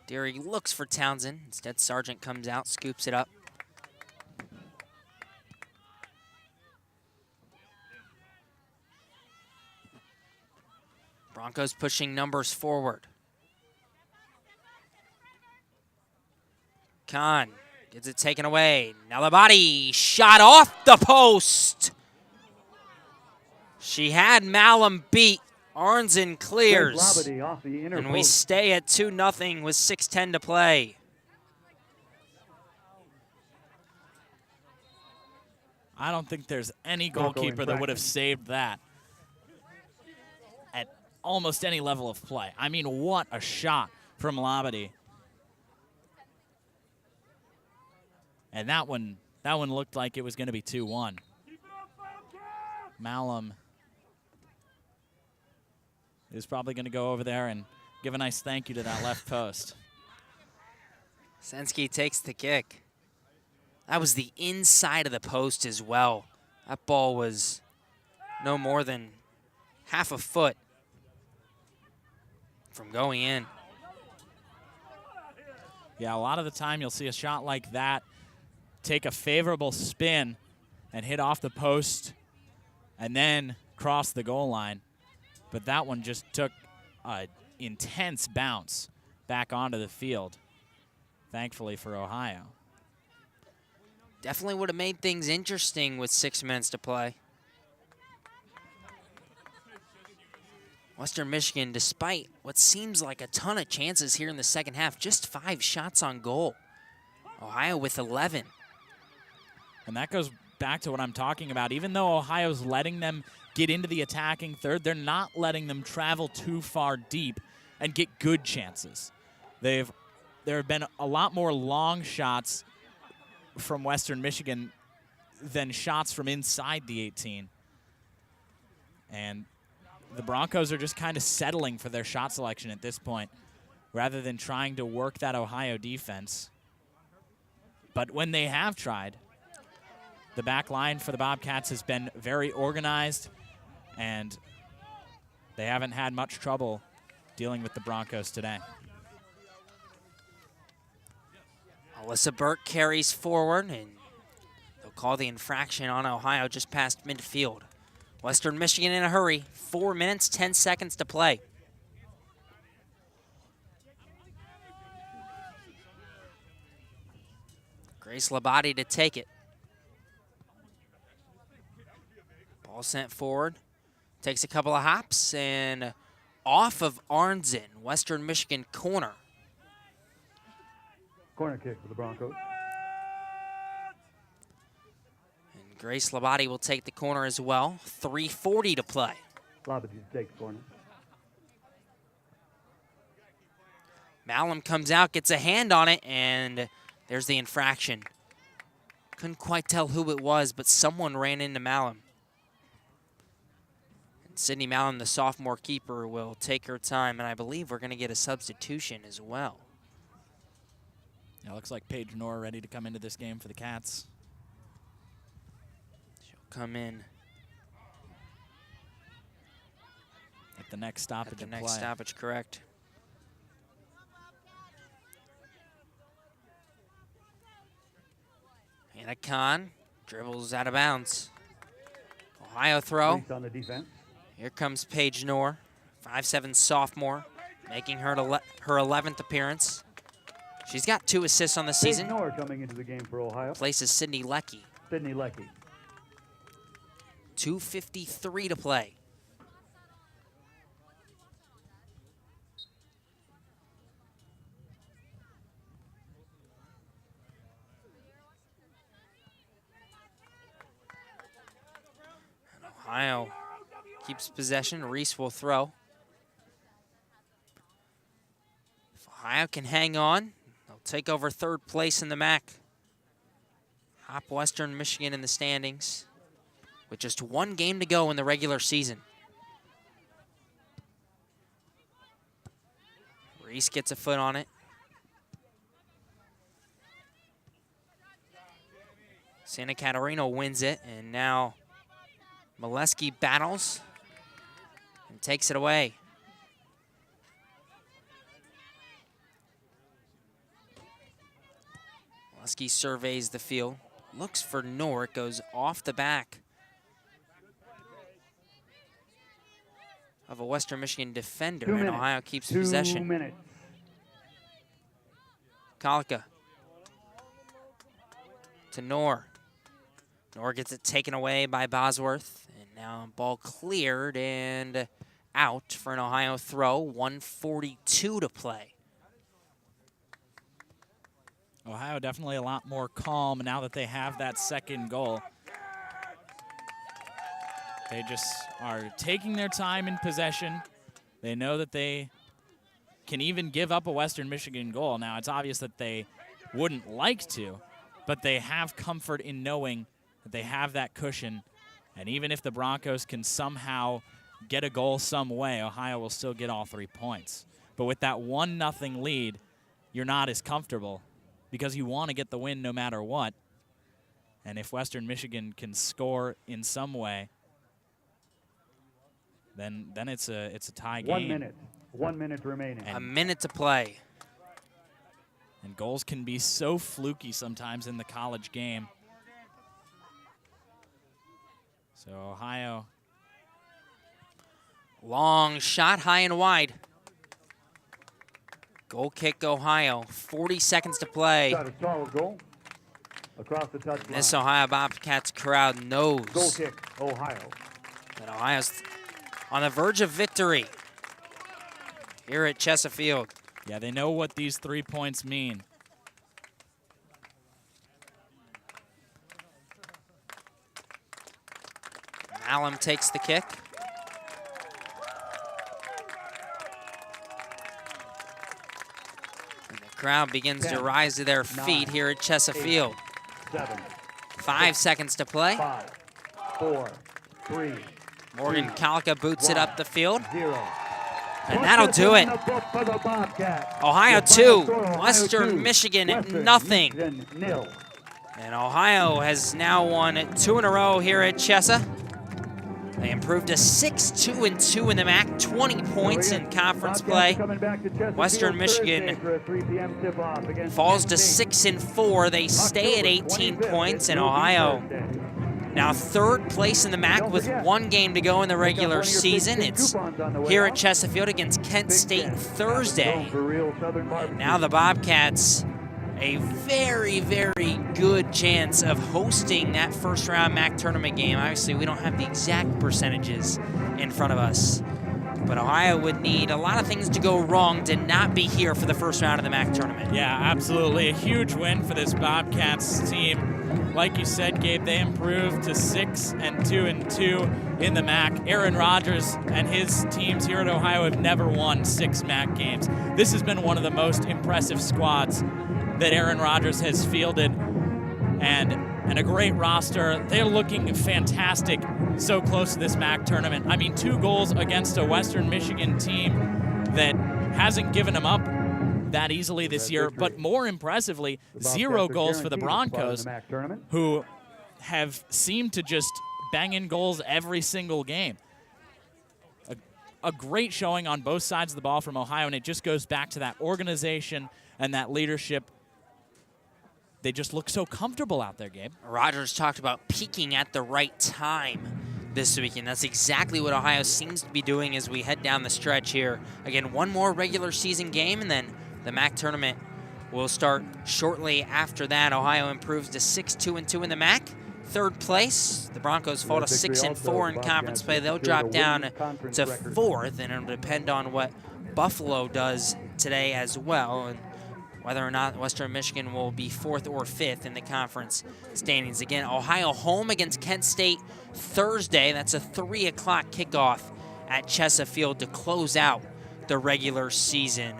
Dierig looks for Townsend. Instead, Sargent comes out, scoops it up. Broncos pushing numbers forward. Conn gets it taken away. Now the body shot off the post. She had Malum beat. Arnzen clears. And we stay at 2-0 with 6:10 to play. I don't think there's any goalkeeper that would have saved that at almost any level of play. I mean, what a shot from Labadie. And that one looked like it was going to be 2-1. Malum is probably going to go over there and give a nice thank you to that left post. Sensky takes the kick. That was the inside of the post as well. That ball was no more than half a foot from going in. Yeah, a lot of the time you'll see a shot like that take a favorable spin and hit off the post and then cross the goal line. But that one just took an intense bounce back onto the field, thankfully for Ohio. Definitely would have made things interesting with 6 minutes to play. Western Michigan, despite what seems like a ton of chances here in the second half, just 5 shots on goal. Ohio with 11. And that goes back to what I'm talking about. Even though Ohio's letting them get into the attacking third, they're not letting them travel too far deep and get good chances. There have been a lot more long shots from Western Michigan than shots from inside the 18. And the Broncos are just kind of settling for their shot selection at this point rather than trying to work that Ohio defense. But when they have tried, the back line for the Bobcats has been very organized, and they haven't had much trouble dealing with the Broncos today. Alyssa Burke carries forward, and they'll call the infraction on Ohio just past midfield. Western Michigan in a hurry. 4 minutes, 10 seconds to play. Grace Labadie to take it. Ball sent forward. Takes a couple of hops, and off of Arnzen. Western Michigan corner. Corner kick for the Broncos. And Grace Labadie will take the corner as well. 3:40 to play. Labadie takes corner. Malum comes out, gets a hand on it, and there's the infraction. Couldn't quite tell who it was, but someone ran into Malum. And Sydney Malum, the sophomore keeper, will take her time, and I believe we're going to get a substitution as well. Yeah, looks like Paige Knorr ready to come into this game for the Cats. She'll come in at the next stoppage. At the next stoppage, correct. Hannah Conn dribbles out of bounds. Ohio throw. On the defense. Here comes Paige Knorr, 5'7" sophomore, making her her 11th appearance. She's got 2 assists on the season. Paige Knorr coming into the game for Ohio. Places Sydney Leckie. Sydney Leckie. 2:53 to play. And Ohio keeps possession. Reese will throw. If Ohio can hang on, they'll take over 3rd place in the MAC. Hop Western Michigan in the standings with just 1 game to go in the regular season. Reese gets a foot on it. Santa Katarina wins it, and now Molesky battles and takes it away. Molesky surveys the field, looks for Knorr, it goes off the back of a Western Michigan defender, 2 and minutes. Ohio keeps 2 possession. minutes. Kaka to Noor. Noor gets it taken away by Bosworth, and now ball cleared and out for an Ohio throw. 1:42 to play. Ohio definitely a lot more calm now that they have that second goal. They just are taking their time in possession. They know that they can even give up a Western Michigan goal. Now, it's obvious that they wouldn't like to, but they have comfort in knowing that they have that cushion. And even if the Broncos can somehow get a goal some way, Ohio will still get all 3 points. But with that 1-0 lead, you're not as comfortable because you want to get the win no matter what. And if Western Michigan can score in some way, then it's a tie game. 1 minute. 1 minute remaining. A minute to play. And goals can be so fluky sometimes in the college game. So Ohio. Long shot, high and wide. Goal kick, Ohio. 40 seconds to play. Got a solid goal. Across the touchline. This Ohio Bobcats crowd knows Goal kick, Ohio. that Ohio's on the verge of victory here at Chessa Field. Yeah, they know what these 3 points mean. Allen takes the kick. And the crowd begins to rise to their feet here at Chessa Field. 7, 5 seconds to play. 5, 4, 3, Morgan Kaka boots it up the field. 0. And that'll do it. Ohio 2, Western Michigan nothing. And Ohio has now won 2 in a row here at Chessa. They improved to 6-2-2 in the MAC, 20 points in conference play. Western Michigan falls to 6-4. They stay at 18 points, and Ohio now 3rd place in the MAC with 1 game to go in the regular season. It's here at Chessa Field against Kent State Thursday. And now the Bobcats, a very, very good chance of hosting that first round MAC tournament game. Obviously, we don't have the exact percentages in front of us, but Ohio would need a lot of things to go wrong to not be here for the first round of the MAC tournament. Yeah, absolutely. A huge win for this Bobcats team. Like you said, Gabe, they improved to 6-2-2 in the MAC. Aaron Rodgers and his teams here at Ohio have never won 6 MAC games. This has been one of the most impressive squads that Aaron Rodgers has fielded, and a great roster. They're looking fantastic so close to this MAC tournament. I mean, 2 goals against a Western Michigan team that hasn't given them up that easily this year, but more impressively, 0 goals for the Broncos, who have seemed to just bang in goals every single game. A great showing on both sides of the ball from Ohio, and it just goes back to that organization and that leadership. They just look so comfortable out there, Gabe. Rodgers talked about peaking at the right time this weekend. That's exactly what Ohio seems to be doing as we head down the stretch here. Again, 1 more regular season game, and then the MAC tournament will start shortly after that. Ohio improves to 6-2-2 in the MAC. 3rd place. The Broncos fall to 6-4 in conference play. They'll drop down to 4th, and it'll depend on what Buffalo does today as well, and whether or not Western Michigan will be 4th or 5th in the conference standings. Again, Ohio home against Kent State Thursday. That's a 3 o'clock kickoff at Chessa Field to close out the regular season.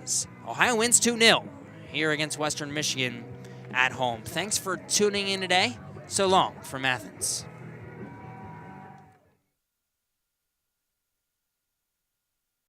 As Ohio wins 2-0 here against Western Michigan at home. Thanks for tuning in today. So long from Athens.